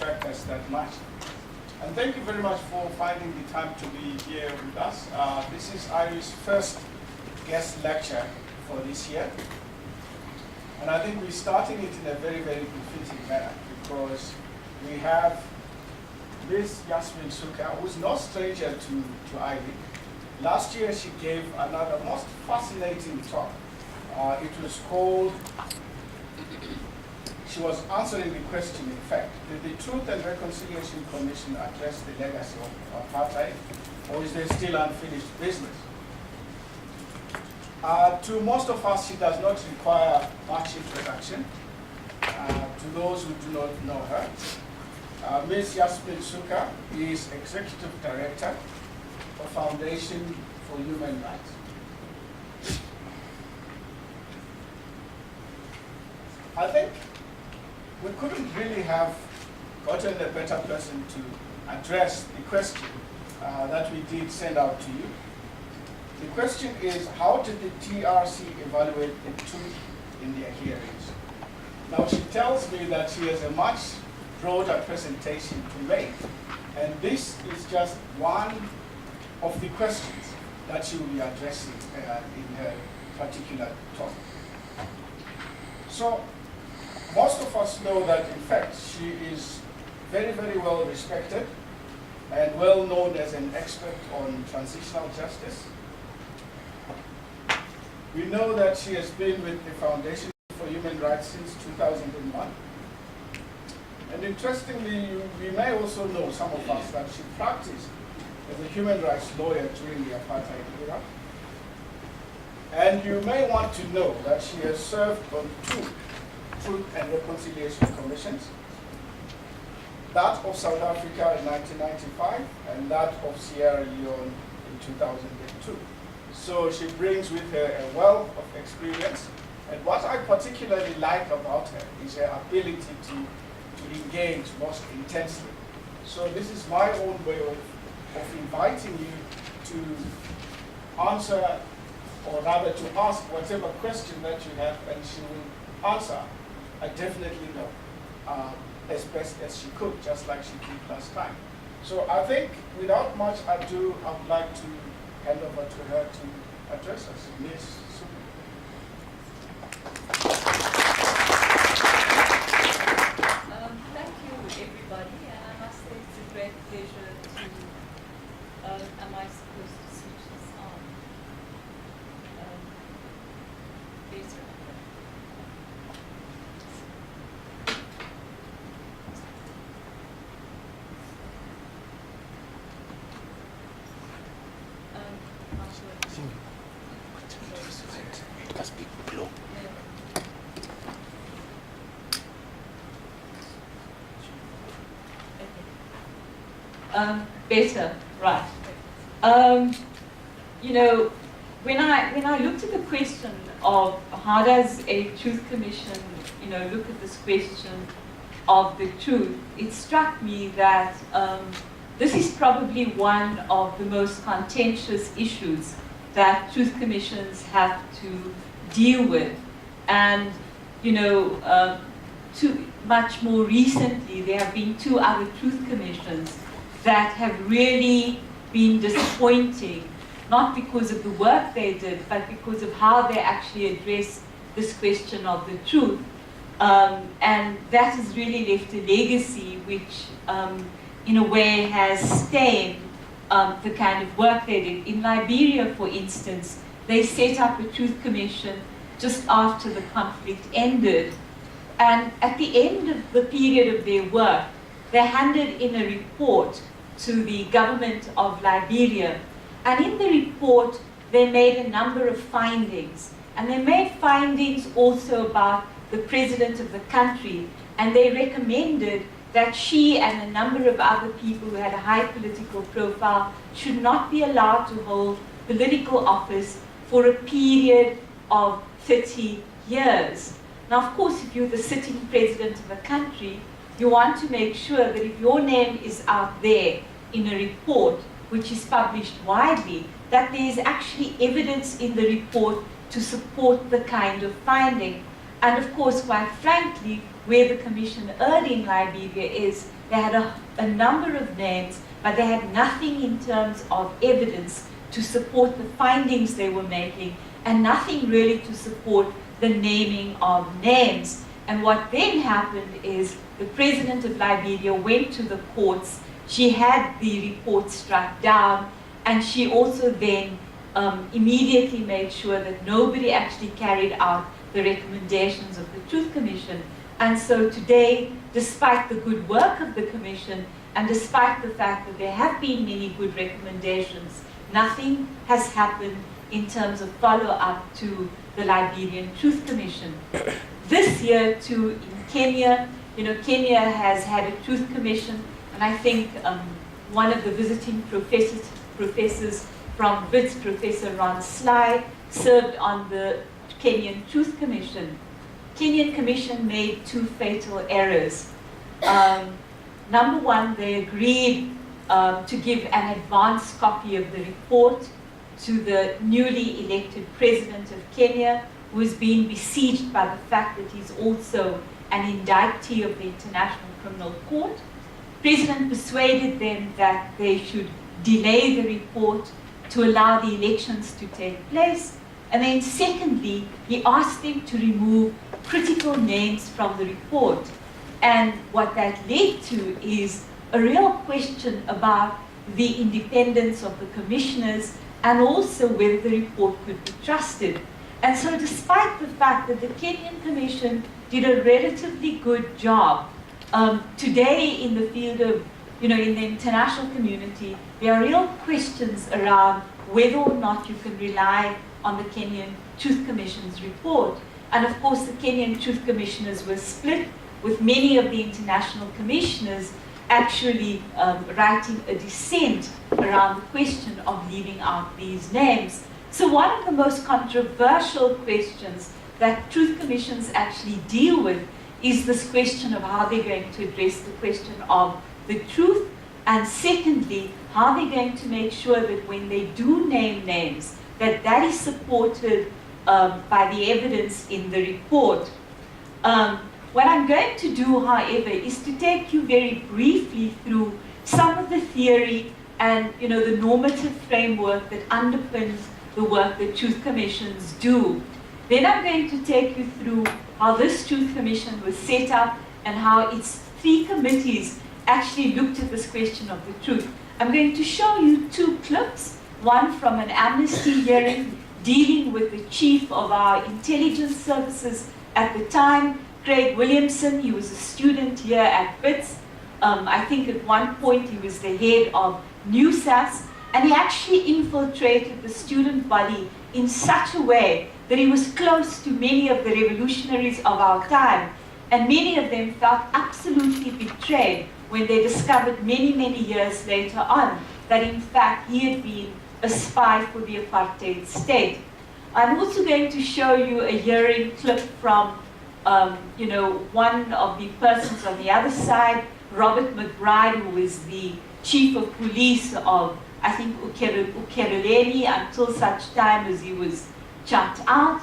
attract us that much. And thank you very much for finding the time to be here with us. This is Irie's first guest lecture for this year. And I think we're starting it in a very, very befitting manner because we have Ms. Yasmin Sooka, who's no stranger to Irie. Last year she gave another most fascinating talk. It was called, she was answering the question, in fact, did the Truth and Reconciliation Commission address the legacy of apartheid, or is there still unfinished business? To most of us, she does not require much introduction. To those who do not know her, Ms. Yasmin Sooka is Executive Director of Foundation for Human Rights. I think we couldn't really have gotten a better person to address the question that we did send out to you. The question is, how did the TRC evaluate the truth in their hearings? Now, she tells me that she has a much broader presentation to make, and this is just one of the questions that she will be addressing in her particular talk. So, most of us know that, in fact, she is very, very well respected and well known as an expert on transitional justice. We know that she has been with the Foundation for Human Rights since 2001. And interestingly, we may also know, some of us, that she practiced as a human rights lawyer during the apartheid era. And you may want to know that she has served on two Truth and Reconciliation Commissions, that of South Africa in 1995 and that of Sierra Leone in 2002. So she brings with her a wealth of experience, and what I particularly like about her is her ability to engage most intensely. So this is my own way of inviting you to answer, or rather to ask whatever question that you have, and she will answer. I definitely know, as best as she could, just like she did last time. So I think, without much ado, I would like to hand over to her to address us. Ms. Sooka. Thank you, everybody, and I must say it's a great pleasure to, am I supposed to switch this on? Please It must be blue. Better, right. You know, when I looked at the question of how does a truth commission, you know, look at this question of the truth, it struck me that this is probably one of the most contentious issues that truth commissions have to deal with. And, you know, much more recently, there have been two other truth commissions that have really been disappointing, not because of the work they did, but because of how they actually addressed this question of the truth. And that has really left a legacy which, in a way, has stained the kind of work they did. In Liberia, for instance, they set up a truth commission just after the conflict ended. And at the end of the period of their work, they handed in a report to the government of Liberia. And in the report, they made a number of findings. And they made findings also about the president of the country. And they recommended that she and a number of other people who had a high political profile should not be allowed to hold political office for a period of 30 years. Now, of course, if you're the sitting president of a country, you want to make sure that if your name is out there in a report which is published widely, that there is actually evidence in the report to support the kind of finding. And of course, quite frankly, where the Commission erred in Liberia is they had a number of names, but they had nothing in terms of evidence to support the findings they were making, and nothing really to support the naming of names. And what then happened is the President of Liberia went to the courts. She had the report struck down, and she also then immediately made sure that nobody actually carried out the recommendations of the Truth Commission. And so today, despite the good work of the Commission, and despite the fact that there have been many good recommendations, nothing has happened in terms of follow-up to the Liberian Truth Commission. This year, too, in Kenya, Kenya has had a Truth Commission, and I think one of the visiting professors from WITS, Professor Ron Sly, served on the Kenyan Truth Commission. Kenyan Commission made two fatal errors. Number one, they agreed to give an advance copy of the report to the newly elected President of Kenya, who is being besieged by the fact that he's also an indictee of the International Criminal Court. President persuaded them that they should delay the report to allow the elections to take place. And then secondly, he asked them to remove critical names from the report. And what that led to is a real question about the independence of the commissioners and also whether the report could be trusted. And so despite the fact that the Kenyan Commission did a relatively good job, today in the field of, in the international community, there are real questions around whether or not you can rely on the Kenyan Truth Commission's report. And of course, the Kenyan Truth Commissioners were split, with many of the international commissioners actually writing a dissent around the question of leaving out these names. So one of the most controversial questions that truth commissions actually deal with is this question of how they're going to address the question of the truth, and secondly, how they're going to make sure that when they do name names, that is supported by the evidence in the report. What I'm going to do, however, is to take you very briefly through some of the theory and the normative framework that underpins the work that truth commissions do. Then I'm going to take you through how this truth commission was set up and how its three committees actually looked at this question of the truth. I'm going to show you two clips, one from an amnesty hearing dealing with the chief of our intelligence services at the time, Craig Williamson. He was a student here at WITS. I think at one point he was the head of NewSAS, and he actually infiltrated the student body in such a way that he was close to many of the revolutionaries of our time, and many of them felt absolutely betrayed when they discovered many years later on that in fact he had been a spy for the apartheid state. I'm also going to show you a hearing clip from one of the persons on the other side, Robert McBride, who is the chief of police of, I think, Ukeruleni until such time as he was chucked out.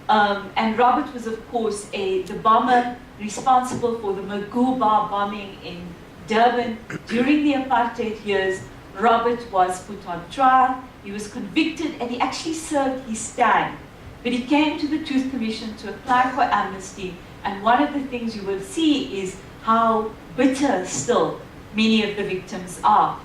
And Robert was, of course, the bomber responsible for the Magoo bar bombing in Durban during the apartheid years. Robert was put on trial, he was convicted, and he actually served his time. But he came to the Truth Commission to apply for amnesty, and one of the things you will see is how bitter still many of the victims are.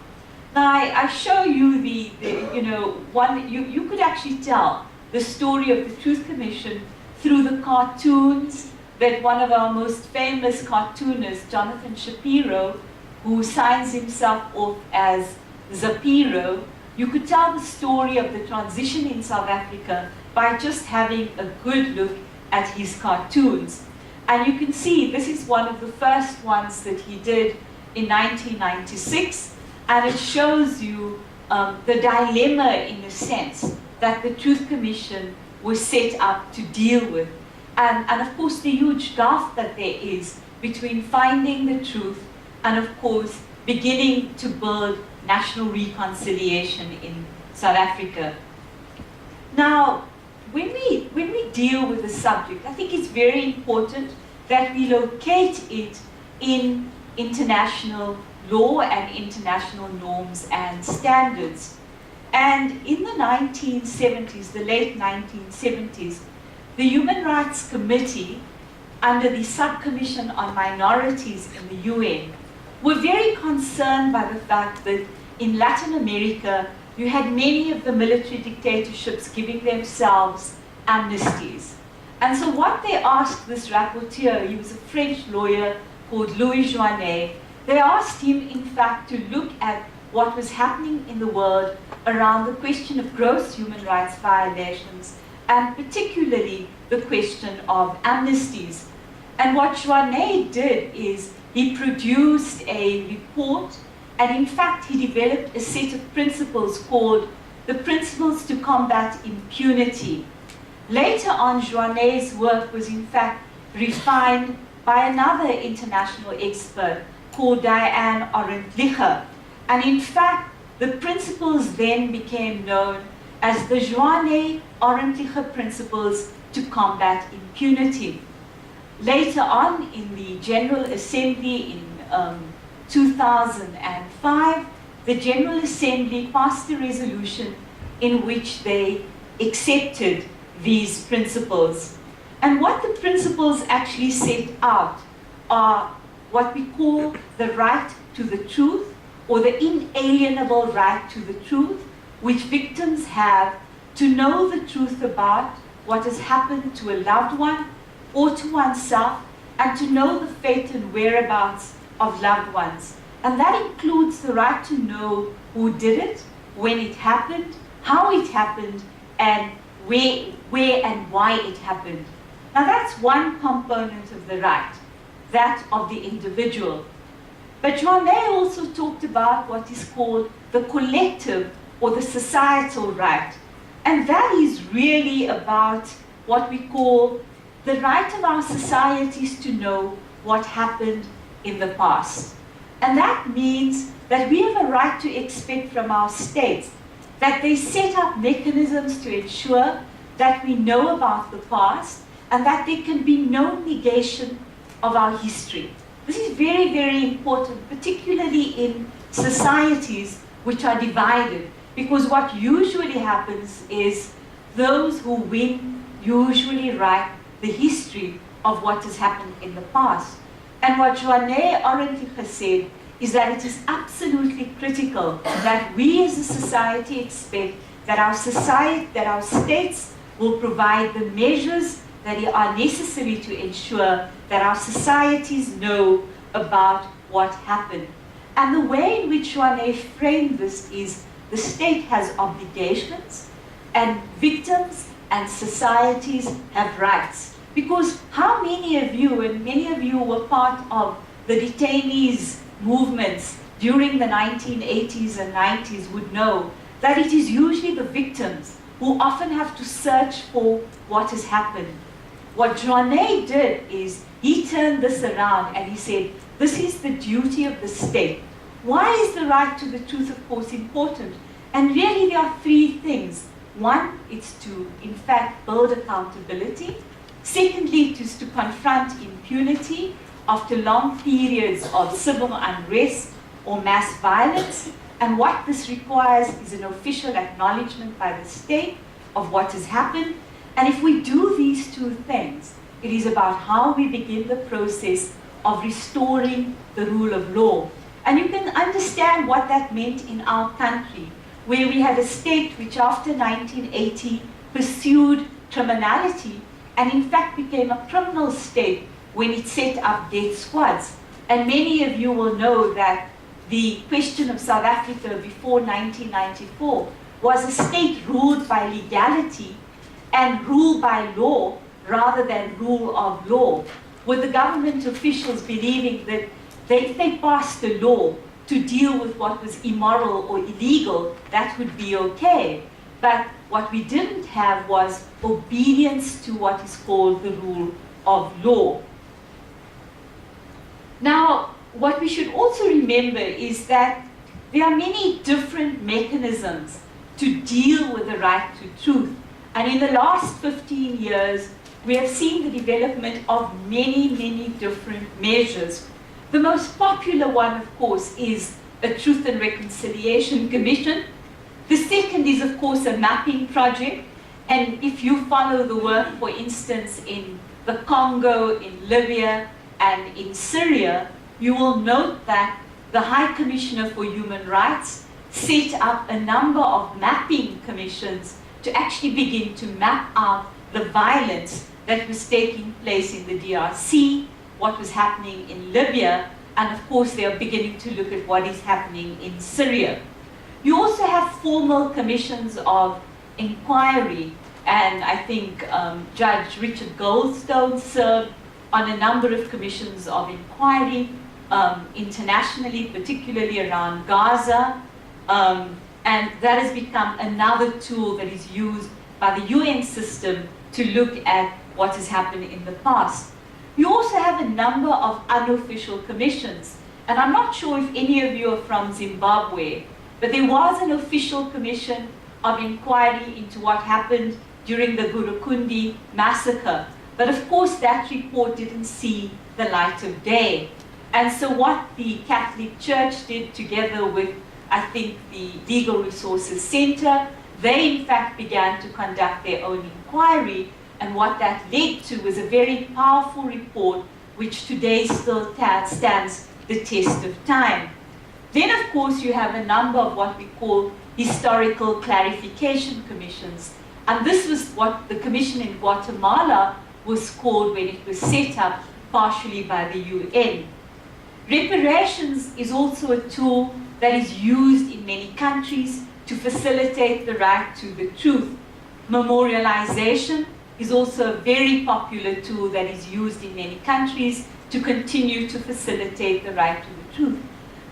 Now, I show you you could actually tell the story of the Truth Commission through the cartoons that one of our most famous cartoonists, Jonathan Shapiro, who signs himself off as Zapiro, you could tell the story of the transition in South Africa by just having a good look at his cartoons. And you can see this is one of the first ones that he did in 1996, and it shows you the dilemma, in a sense, that the Truth Commission was set up to deal with. And of course, the huge gulf that there is between finding the truth and, of course, beginning to build national reconciliation in South Africa. Now, when we deal with the subject, I think it's very important that we locate it in international law and international norms and standards. And in the 1970s, the late 1970s, the Human Rights Committee, under the Subcommission on Minorities in the UN, were very concerned by the fact that in Latin America, you had many of the military dictatorships giving themselves amnesties. And so what they asked this rapporteur, he was a French lawyer called Louis Joannet, they asked him, in fact, to look at what was happening in the world around the question of gross human rights violations, and particularly the question of amnesties. And what Joannet did is he produced a report, and in fact he developed a set of principles called the Principles to Combat Impunity. Later on, Joannet's work was in fact refined by another international expert called Diane Orentlicher. And in fact, the principles then became known as the Joannet-Orentlicher Principles to Combat Impunity. Later on, in the General Assembly in 2005, the General Assembly passed a resolution in which they accepted these principles. And what the principles actually set out are what we call the right to the truth, or the inalienable right to the truth, which victims have to know the truth about what has happened to a loved one or to oneself, and to know the fate and whereabouts of loved ones. And that includes the right to know who did it, when it happened, how it happened, and where and why it happened. Now that's one component of the right, that of the individual. But Joannet also talked about what is called the collective or the societal right. And that is really about what we call the right of our societies to know what happened in the past. And that means that we have a right to expect from our states that they set up mechanisms to ensure that we know about the past and that there can be no negation of our history. This is very, very important, particularly in societies which are divided, because what usually happens is those who win usually write the history of what has happened in the past. And what Joannet Orentlicher said is that it is absolutely critical that we as a society expect that our states will provide the measures that are necessary to ensure that our societies know about what happened. And the way in which Joannet framed this is the state has obligations, and victims and societies have rights. Because how many of you, and many of you were part of the detainees movements during the 1980s and 90s, would know that it is usually the victims who often have to search for what has happened. What Joannet did is he turned this around and he said, this is the duty of the state. Why is the right to the truth, of course, important? And really there are three things. One, it's to, in fact, build accountability. Secondly, it is to confront impunity after long periods of civil unrest or mass violence. And what this requires is an official acknowledgement by the state of what has happened. And if we do these two things, it is about how we begin the process of restoring the rule of law. And you can understand what that meant in our country, where we had a state which after 1980 pursued criminality and in fact became a criminal state when it set up death squads. And many of you will know that the question of South Africa before 1994 was a state ruled by legality and ruled by law rather than rule of law, with the government officials believing that if they passed a law to deal with what was immoral or illegal, that would be okay. But what we didn't have was obedience to what is called the rule of law. Now, what we should also remember is that there are many different mechanisms to deal with the right to truth. And in the last 15 years, we have seen the development of many, many different measures. The most popular one, of course, is a Truth and Reconciliation Commission. The second is, of course, a mapping project. And if you follow the work, for instance, in the Congo, in Libya, and in Syria, you will note that the High Commissioner for Human Rights set up a number of mapping commissions to actually begin to map out the violence that was taking place in the DRC, what was happening in Libya, and of course they are beginning to look at what is happening in Syria. You also have formal commissions of inquiry, and I think Judge Richard Goldstone served on a number of commissions of inquiry internationally, particularly around Gaza, and that has become another tool that is used by the UN system to look at what has happened in the past. You also have a number of unofficial commissions, and I'm not sure if any of you are from Zimbabwe, but there was an official commission of inquiry into what happened during the Gurukundi massacre. But of course that report didn't see the light of day. And so what the Catholic Church did together with, I think, the Legal Resources Center, they in fact began to conduct their own inquiry, and what that led to was a very powerful report which today still stands the test of time. Then of course you have a number of what we call historical clarification commissions, and this was what the commission in Guatemala was called when it was set up partially by the UN. Reparations is also a tool that is used in many countries to facilitate the right to the truth. Memorialization is also a very popular tool that is used in many countries to continue to facilitate the right to the truth.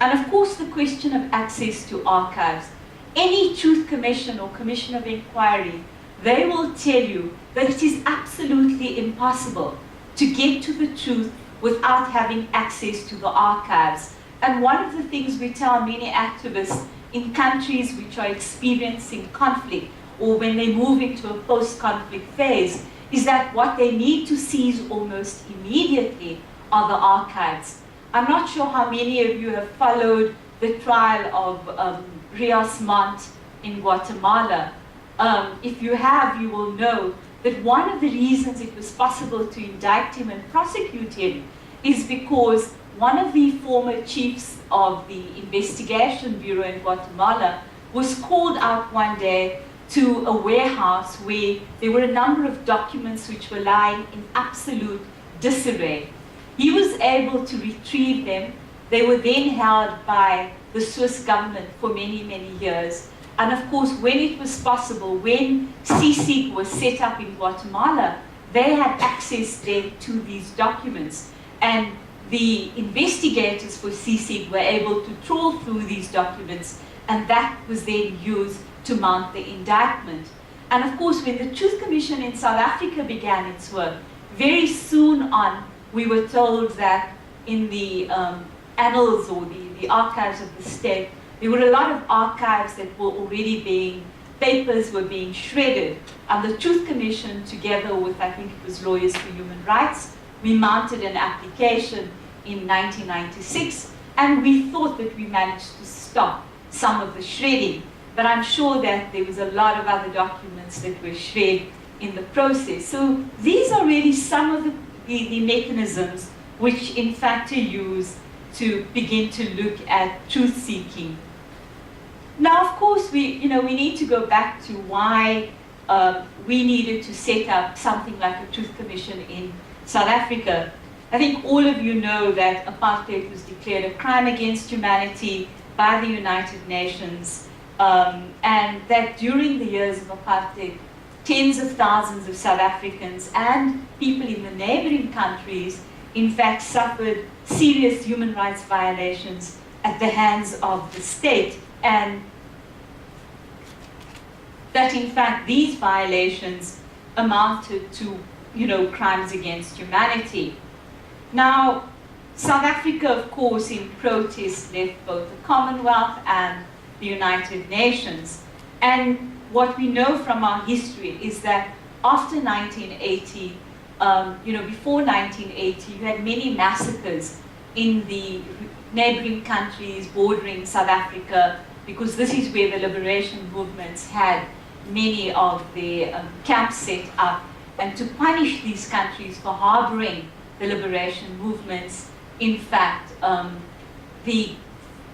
And of course the question of access to archives. Any Truth Commission or Commission of Inquiry, they will tell you that it is absolutely impossible to get to the truth without having access to the archives. And one of the things we tell many activists in countries which are experiencing conflict or when they move into a post-conflict phase is that what they need to seize almost immediately are the archives. I'm not sure how many of you have followed the trial of Rios Montt in Guatemala. If you have, you will know that one of the reasons it was possible to indict him and prosecute him is because one of the former chiefs of the investigation bureau in Guatemala was called out one day to a warehouse where there were a number of documents which were lying in absolute disarray. He was able to retrieve them. They were then held by the Swiss government for many, many years. And of course, when it was possible, when CSIC was set up in Guatemala, they had access then to these documents. And the investigators for CSIC were able to trawl through these documents, and that was then used to mount the indictment. And of course, when the Truth Commission in South Africa began its work, very soon on, we were told that in the annals or the archives of the state, there were a lot of archives that were already being, papers were being shredded. And the Truth Commission, together with, I think it was Lawyers for Human Rights, we mounted an application in 1996, and we thought that we managed to stop some of the shredding. But I'm sure that there was a lot of other documents that were shredded in the process. So these are really some of the mechanisms which in fact are used to begin to look at truth-seeking. Now, of course, we need to go back to why we needed to set up something like a Truth Commission in South Africa. I think all of you know that apartheid was declared a crime against humanity by the United Nations, and that during the years of apartheid, tens of thousands of South Africans and people in the neighboring countries, in fact, suffered serious human rights violations at the hands of the state, and that in fact these violations amounted to crimes against humanity. Now, South Africa, of course, in protest left both the Commonwealth and the United Nations. And what we know from our history is that after 1980, before 1980, you had many massacres in the neighboring countries bordering South Africa, because this is where the liberation movements had many of their camps set up. And to punish these countries for harboring the liberation movements, in fact, the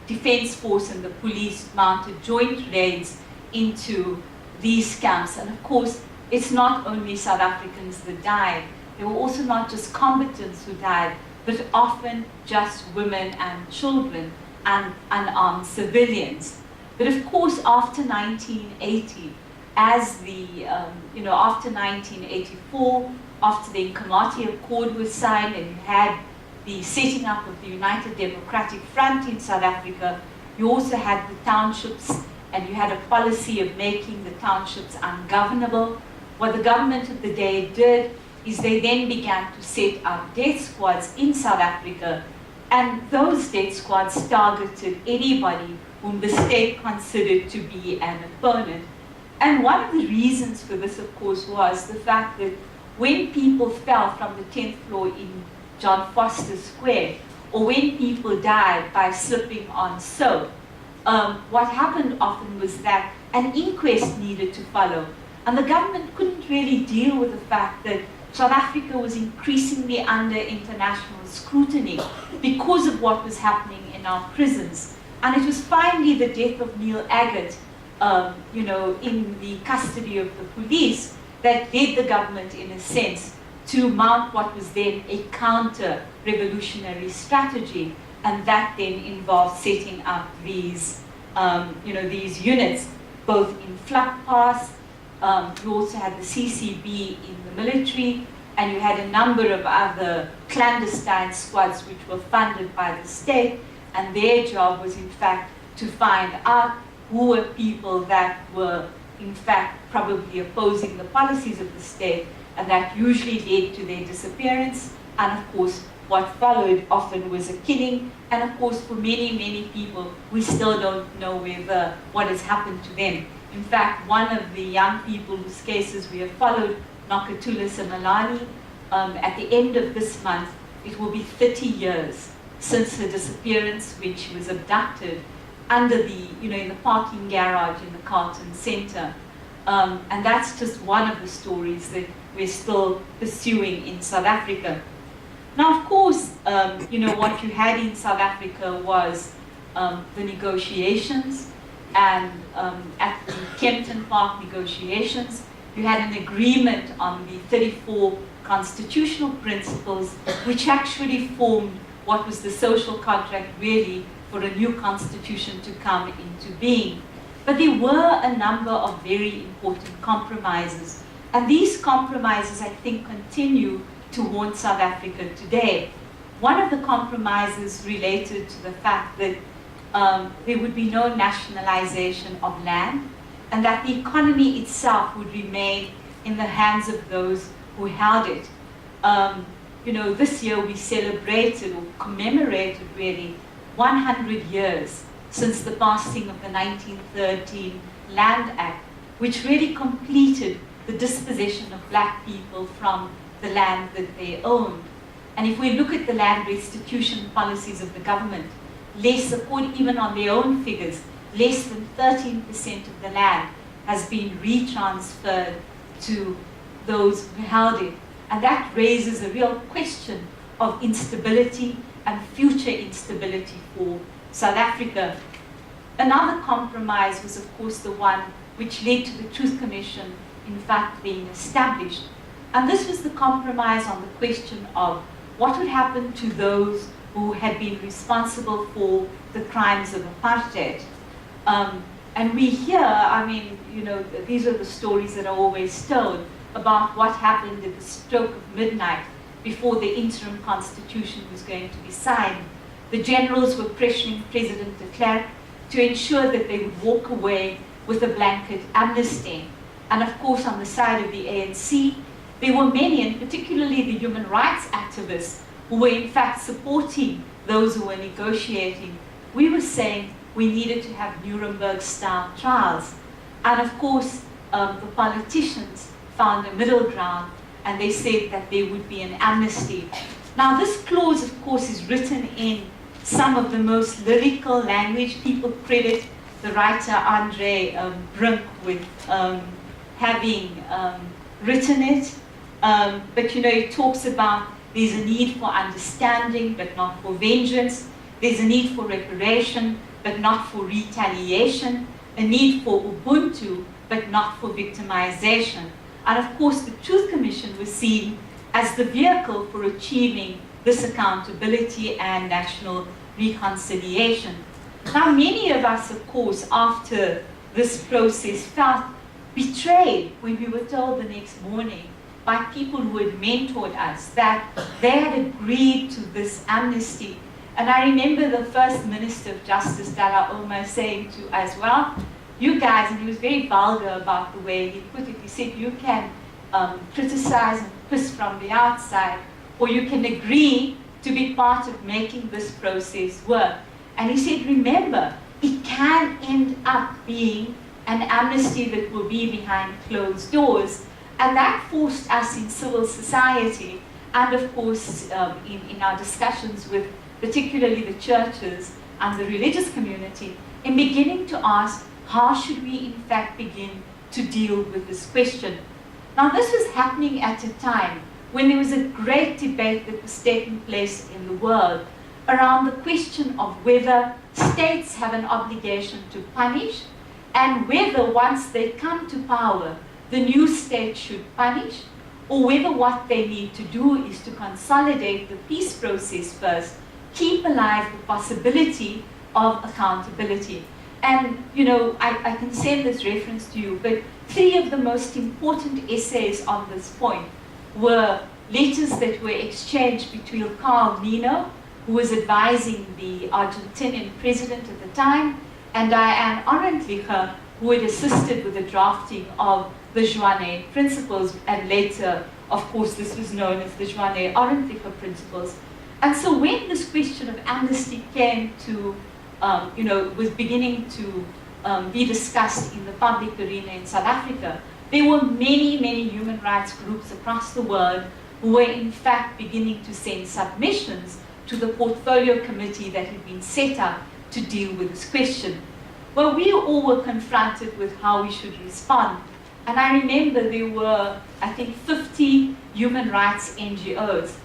Defense Force and the police mounted joint raids into these camps. And of course, it's not only South Africans that died. There were also not just combatants who died, but often just women and children and unarmed civilians. But of course, after 1980, after 1984, after the Nkomati Accord was signed and you had the setting up of the United Democratic Front in South Africa, you also had the townships, and you had a policy of making the townships ungovernable. What the government of the day did is they then began to set up death squads in South Africa, and those death squads targeted anybody whom the state considered to be an opponent. And one of the reasons for this, of course, was the fact that when people fell from the 10th floor in John Foster Square, or when people died by slipping on soap, what happened often was that an inquest needed to follow. And the government couldn't really deal with the fact that South Africa was increasingly under international scrutiny because of what was happening in our prisons. And it was finally the death of Neil Agate, in the custody of the police, that led the government, in a sense, to mount what was then a counter-revolutionary strategy, and that then involved setting up these, these units, both in Vlakpaas. You also had the CCB in the military, and you had a number of other clandestine squads which were funded by the state, and their job was, in fact, to find out who were people that were, in fact, probably opposing the policies of the state, and that usually led to their disappearance. And of course, what followed often was a killing. And of course, for many, many people, we still don't know what has happened to them. In fact, one of the young people whose cases we have followed, Nokatula Simalani, at the end of this month, it will be 30 years since her disappearance, when she was abducted under in the parking garage in the Carlton Center. And that's just one of the stories that we're still pursuing in South Africa. Now, of course, what you had in South Africa was the negotiations, and at the Kempton Park negotiations, you had an agreement on the 34 constitutional principles, which actually formed what was the social contract, really, for a new constitution to come into being. But there were a number of very important compromises. And these compromises, I think, continue to haunt South Africa today. One of the compromises related to the fact that there would be no nationalization of land, and that the economy itself would remain in the hands of those who held it. This year we celebrated, or commemorated really, 100 years since the passing of the 1913 Land Act, which really completed the dispossession of black people from the land that they owned. And if we look at the land restitution policies of the government, even on their own figures, less than 13% of the land has been retransferred to those who held it. And that raises a real question of instability and future instability for South Africa. Another compromise was, of course, the one which led to the Truth Commission, in fact, being established. And this was the compromise on the question of what would happen to those who had been responsible for the crimes of apartheid. And we hear, these are the stories that are always told about what happened at the stroke of midnight before the interim constitution was going to be signed. The generals were pressuring President de Klerk to ensure that they would walk away with a blanket amnesty. And of course, on the side of the ANC, there were many, and particularly the human rights activists, who were in fact supporting those who were negotiating. We were saying we needed to have Nuremberg-style trials. And of course, the politicians found a middle ground, and they said that there would be an amnesty. Now, this clause, of course, is written in some of the most lyrical language. People credit the writer Andre Brink with having written it. But, you know, it talks about there's a need for understanding, but not for vengeance. There's a need for reparation, but not for retaliation. A need for Ubuntu, but not for victimization. And of course, the Truth Commission was seen as the vehicle for achieving this accountability and national reconciliation. Now, many of us, of course, after this process felt betrayed when we were told the next morning by people who had mentored us that they had agreed to this amnesty. And I remember the First Minister of Justice, Dalla Oma, saying to us, well, you guys, and he was very vulgar about the way he put it, he said, you can criticize and piss from the outside, or you can agree to be part of making this process work. And he said, remember, it can end up being an amnesty that will be behind closed doors. And that forced us in civil society, and of course in our discussions with particularly the churches and the religious community, in beginning to ask, how should we in fact begin to deal with this question? Now, this was happening at a time when there was a great debate that was taking place in the world around the question of whether states have an obligation to punish, and whether once they come to power, the new state should punish, or whether what they need to do is to consolidate the peace process first, keep alive the possibility of accountability. And, you know, I can send this reference to you, but 3 of the most important essays on this point were letters that were exchanged between Carl Nino, who was advising the Argentinian president at the time, and Diane Orentlicher, who had assisted with the drafting of the Joannet Principles, and later, of course, this was known as the Joannet-Orentlicher Principles. And so when this question of amnesty came to, was beginning to be discussed in the public arena in South Africa, there were many, many human rights groups across the world who were in fact beginning to send submissions to the portfolio committee that had been set up to deal with this question. Well, we all were confronted with how we should respond. And I remember there were, I think, 50 human rights NGOs.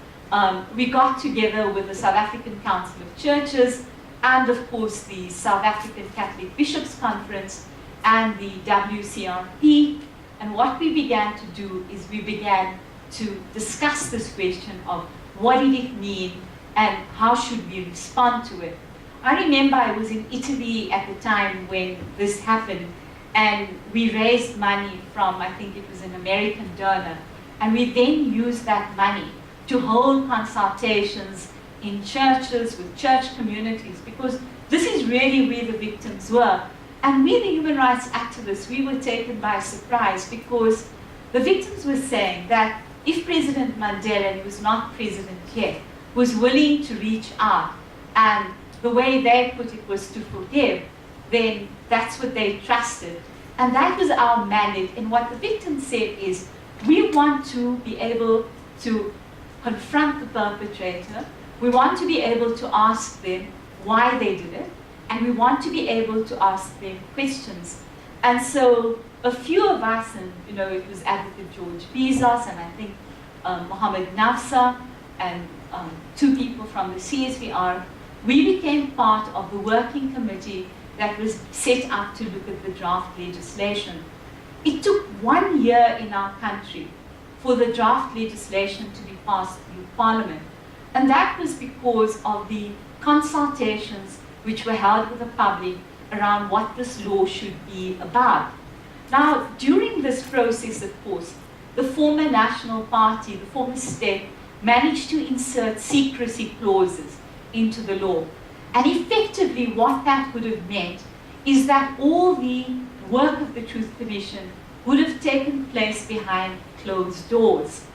We got together with the South African Council of Churches, and of course the South African Catholic Bishops' Conference and the WCRP. And what we began to do is we began to discuss this question of what did it mean and how should we respond to it. I remember I was in Italy at the time when this happened, and we raised money from, I think it was an American donor, and we then used that money to hold consultations in churches, with church communities, because this is really where the victims were. And we, the human rights activists, we were taken by surprise, because the victims were saying that if President Mandela, and he was not president yet, was willing to reach out, and the way they put it was to forgive, then that's what they trusted. And that was our mandate. And what the victims said is, we want to be able to confront the perpetrator, we want to be able to ask them why they did it, and we want to be able to ask them questions. And so a few of us, and it was Advocate George Bezos, and I think Mohammed Nafsa, and 2 people from the CSVR, we became part of the working committee that was set up to look at the draft legislation. It took 1 year in our country for the draft legislation to be passed through Parliament. And that was because of the consultations which were held with the public around what this law should be about. Now, during this process, of course, the former National Party, the former state, managed to insert secrecy clauses into the law. And effectively what that would have meant is that all the work of the Truth Commission would have taken place behind closed doors.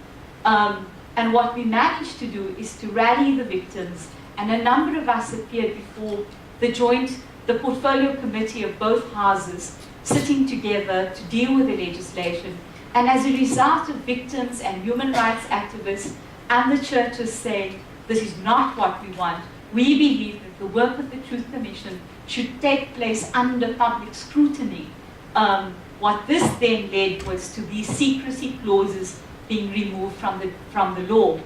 And what we managed to do is to rally the victims, and a number of us appeared before the portfolio committee of both houses sitting together to deal with the legislation. And as a result of victims and human rights activists and the churches saying, this is not what we want, we believe that the work of the Truth Commission should take place under public scrutiny. What this then led was to these secrecy clauses being removed from the law.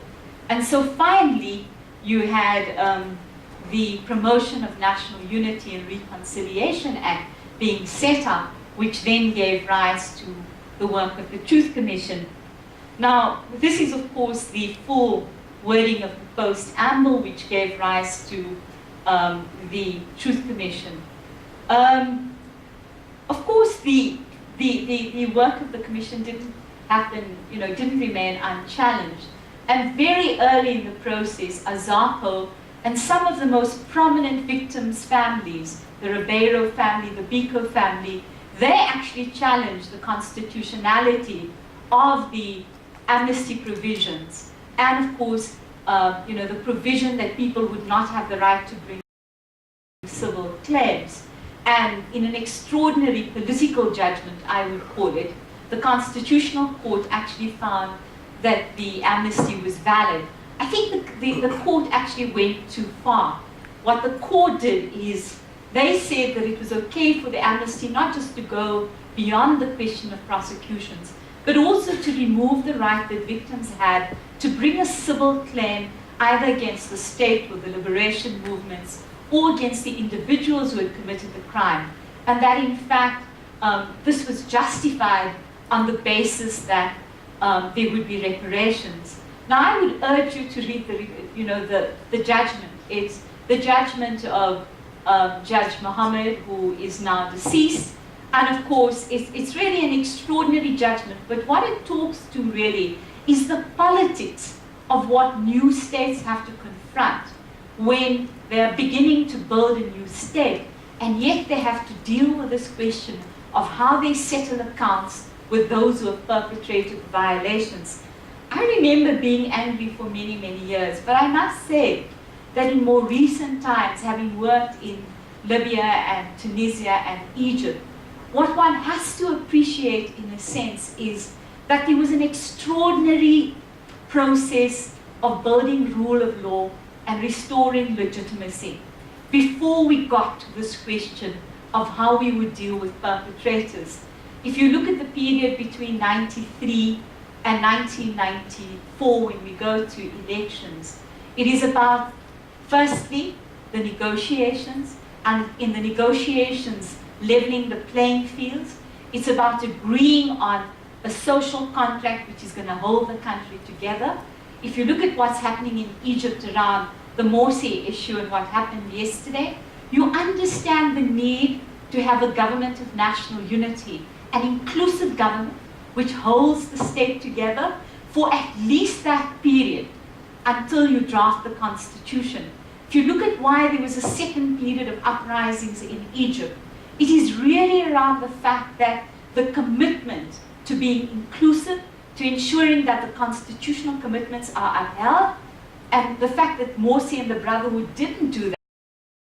And so finally, you had the Promotion of National Unity and Reconciliation Act being set up, which then gave rise to the work of the Truth Commission. Now, this is of course the full wording of the post-amble, which gave rise to the Truth Commission. Of course, the work of the Commission didn't happen, didn't remain unchallenged. And very early in the process, Azapo and some of the most prominent victims' families, the Ribeiro family, the Biko family, they actually challenged the constitutionality of the amnesty provisions. And of course, the provision that people would not have the right to bring civil claims. And in an extraordinary political judgment, I would call it, the Constitutional Court actually found that the amnesty was valid. I think the court actually went too far. What the court did is they said that it was okay for the amnesty not just to go beyond the question of prosecutions, but also to remove the right that victims had to bring a civil claim either against the state or the liberation movements or against the individuals who had committed the crime. And that in fact, this was justified on the basis that there would be reparations. Now I would urge you to read the judgment. It's the judgment of Judge Mohammed, who is now deceased. And of course, it's really an extraordinary judgment, but what it talks to really is the politics of what new states have to confront when they're beginning to build a new state, and yet they have to deal with this question of how they settle accounts with those who have perpetrated violations. I remember being angry for many, many years, but I must say that in more recent times, having worked in Libya and Tunisia and Egypt, what one has to appreciate in a sense is that there was an extraordinary process of building rule of law and restoring legitimacy before we got to this question of how we would deal with perpetrators. If you look at the period between 93 and 1994, when we go to elections, it is about, firstly, the negotiations, and in the negotiations, leveling the playing fields. It's about agreeing on a social contract which is going to hold the country together. If you look at what's happening in Egypt around the Morsi issue and what happened yesterday, you understand the need to have a government of national unity, an inclusive government which holds the state together for at least that period until you draft the constitution. If you look at why there was a second period of uprisings in Egypt, it is really around the fact that the commitment to being inclusive, to ensuring that the constitutional commitments are upheld, and the fact that Morsi and the Brotherhood didn't do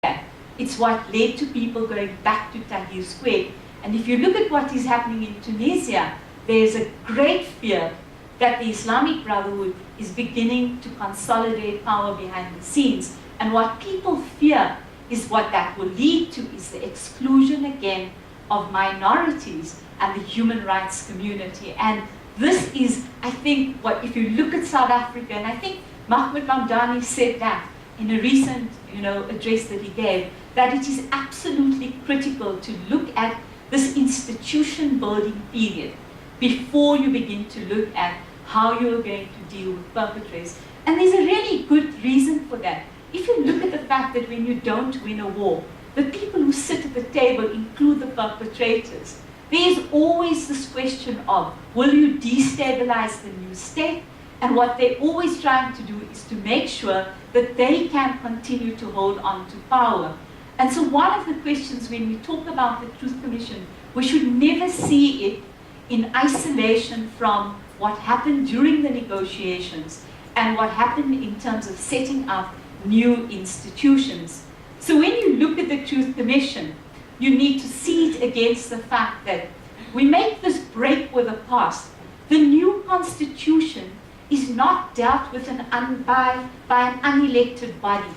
that, it's what led to people going back to Tahrir Square. And if you look at what is happening in Tunisia, there's a great fear that the Islamic Brotherhood is beginning to consolidate power behind the scenes. And what people fear is what that will lead to is the exclusion again of minorities and the human rights community. And this is, I think, what, if you look at South Africa, and I think Mahmoud Mamdani said that in a recent address that he gave, that it is absolutely critical to look at this institution building period before you begin to look at how you're going to deal with perpetrators. And there's a really good reason for that. If you look at the fact that when you don't win a war, the people who sit at the table include the perpetrators. There is always this question of, will you destabilize the new state? And what they're always trying to do is to make sure that they can continue to hold on to power. And so one of the questions when we talk about the Truth Commission, we should never see it in isolation from what happened during the negotiations and what happened in terms of setting up new institutions. So when you look at the Truth Commission, you need to see it against the fact that we make this break with the past. The new constitution is not dealt with by an unelected body.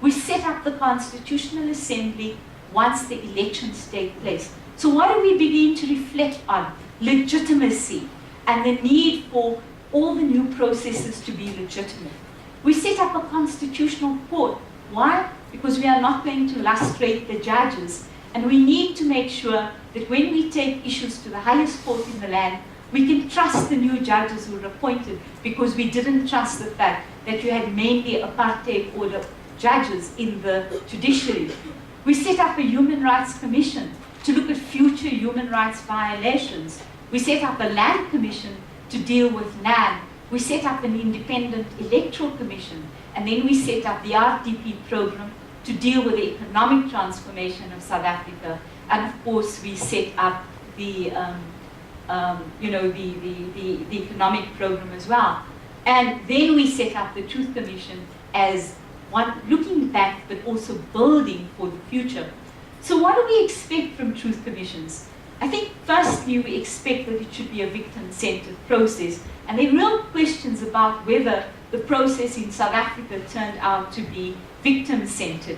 We set up the Constitutional Assembly once the elections take place. So what do we begin to reflect on? Legitimacy and the need for all the new processes to be legitimate. We set up a constitutional court. Why? Because we are not going to lustrate the judges, and we need to make sure that when we take issues to the highest court in the land, we can trust the new judges who were appointed, because we didn't trust the fact that you had mainly apartheid order judges in the judiciary. We set up a Human Rights Commission to look at future human rights violations. We set up a Land Commission to deal with land. We set up an independent electoral commission, and then we set up the RDP program to deal with the economic transformation of South Africa. And of course, we set up the the economic program as well. And then we set up the Truth Commission as one looking back, but also building for the future. So what do we expect from Truth Commissions? I think firstly, we expect that it should be a victim-centered process. And there are real questions about whether the process in South Africa turned out to be victim-centered.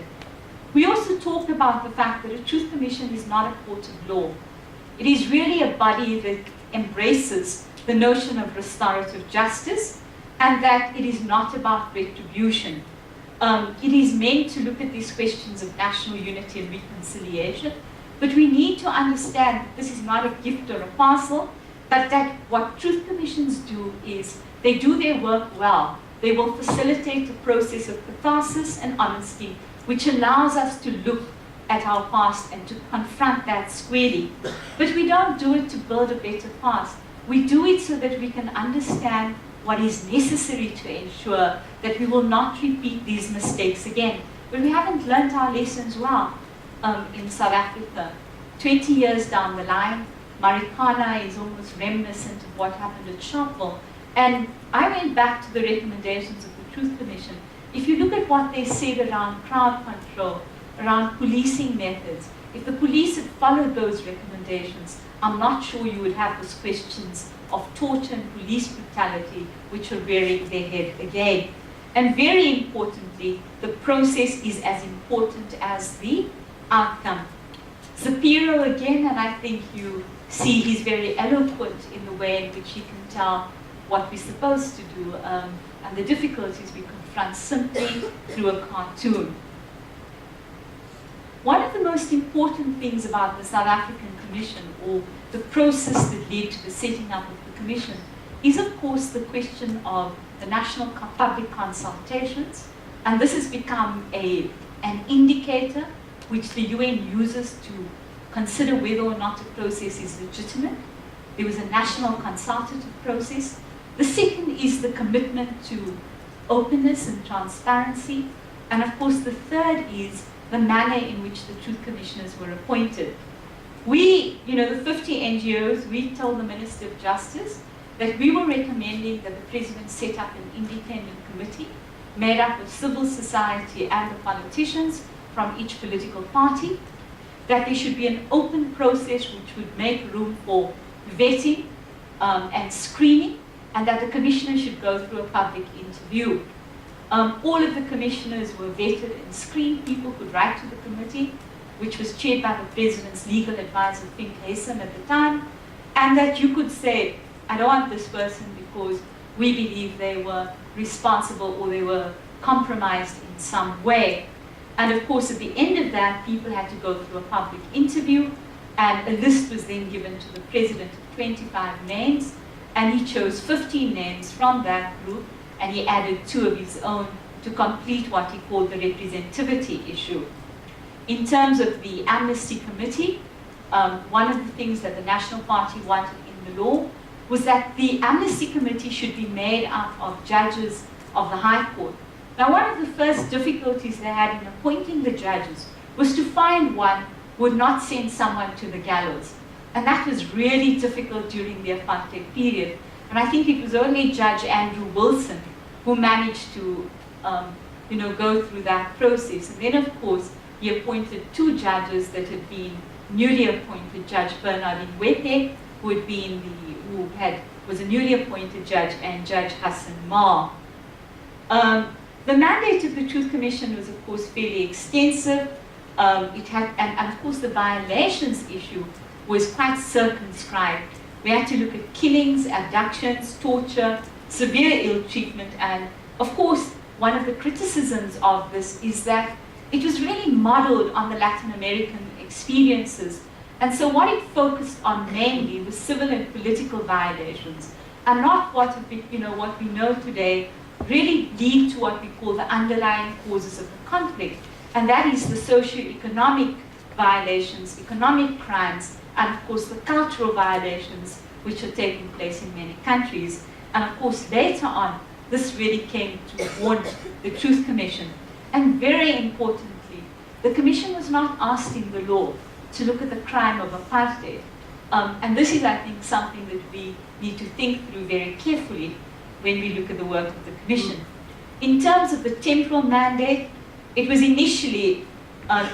We also talk about the fact that a Truth Commission is not a court of law. It is really a body that embraces the notion of restorative justice, and that it is not about retribution. It is meant to look at these questions of national unity and reconciliation, but we need to understand that this is not a gift or a parcel, but that what Truth Commissions do is they do their work well. They will facilitate a process of catharsis and honesty, which allows us to look at our past and to confront that squarely. But we don't do it to build a better past. We do it so that we can understand what is necessary to ensure that we will not repeat these mistakes again. But we haven't learned our lessons well in South Africa. 20 years down the line, Marikana is almost reminiscent of what happened at Sharpeville. And I went back to the recommendations of the Truth Commission. If you look at what they said around crowd control, around policing methods, if the police had followed those recommendations, I'm not sure you would have those questions of torture and police brutality, which are rearing their head again. And very importantly, the process is as important as the outcome. Zapiro again, and I think you see he's very eloquent in the way in which he can tell what we're supposed to do and the difficulties we confront simply through a cartoon. One of the most important things about the South African Commission, or the process that led to the setting up of the Commission, is of course the question of the national public consultations. And this has become an indicator which the UN uses to consider whether or not a process is legitimate. There was a national consultative process. The second is the commitment to openness and transparency. And of course, the third is the manner in which the Truth Commissioners were appointed. We, the 50 NGOs, we told the Minister of Justice that we were recommending that the President set up an independent committee made up of civil society and the politicians from each political party, that there should be an open process which would make room for vetting and screening, and that the commissioner should go through a public interview. All of the commissioners were vetted and screened. People could write to the committee, which was chaired by the President's legal advisor, Fink Haysom, at the time, and that you could say, I don't want this person because we believe they were responsible or they were compromised in some way. And of course, at the end of that, people had to go through a public interview, and a list was then given to the President of 25 names, and he chose 15 names from that group, and he added 2 of his own to complete what he called the representativity issue. In terms of the Amnesty Committee, one of the things that the National Party wanted in the law was that the Amnesty Committee should be made up of judges of the High Court. Now, one of the first difficulties they had in appointing the judges was to find one who would not send someone to the gallows. And that was really difficult during the apartheid period. And I think it was only Judge Andrew Wilson who managed to go through that process. And then, of course, he appointed 2 judges that had been newly appointed, Judge Bernardine Wepe, was a newly appointed judge, and Judge Hassan Ma. The mandate of the Truth Commission was, of course, fairly extensive. And of course, the violations issue was quite circumscribed. We had to look at killings, abductions, torture, severe ill treatment, and of course, one of the criticisms of this is that it was really modeled on the Latin American experiences. And so what it focused on mainly was civil and political violations, and not what we know today really lead to what we call the underlying causes of the conflict, and that is the socio-economic violations, economic crimes, and of course the cultural violations which are taking place in many countries. And of course later on, this really came to haunt the Truth Commission. And very importantly, the Commission was not asked in the law to look at the crime of apartheid. And this is, I think, something that we need to think through very carefully when we look at the work of the Commission. In terms of the temporal mandate, it was initially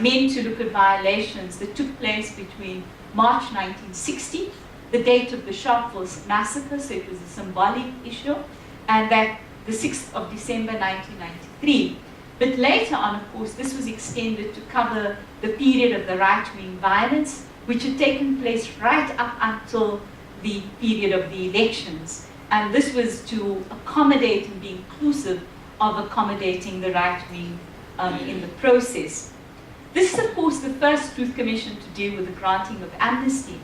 meant to look at violations that took place between March 1960, the date of the Sharpeville massacre, so it was a symbolic issue, and that the 6th of December 1993. But later on, of course, this was extended to cover the period of the right-wing violence, which had taken place right up until the period of the elections. And this was to accommodate and be inclusive of accommodating the right wing in the process. This is, of course, the first Truth Commission to deal with the granting of amnesty.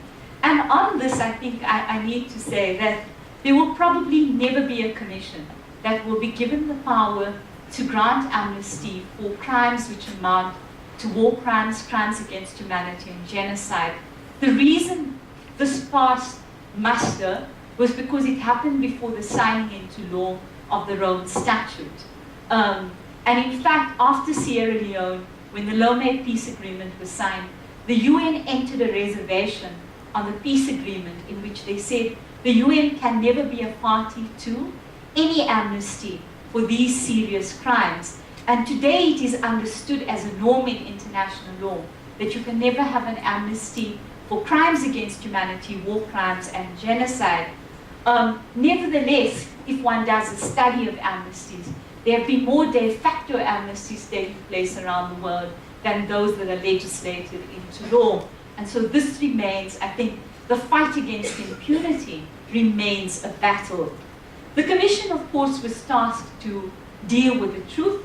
And on this, I think I need to say that there will probably never be a commission that will be given the power to grant amnesty for crimes which amount to war crimes, crimes against humanity, and genocide. The reason this passed muster was because it happened before the signing into law of the Rome Statute. And in fact, after Sierra Leone, when the Lomé Peace Agreement was signed, the UN entered a reservation on the peace agreement in which they said the UN can never be a party to any amnesty for these serious crimes. And today it is understood as a norm in international law that you can never have an amnesty for crimes against humanity, war crimes, and genocide. Nevertheless, if one does a study of amnesties, there have been more de facto amnesties taking place around the world than those that are legislated into law. And so this remains, I think, the fight against impunity remains a battle. The Commission, of course, was tasked to deal with the truth,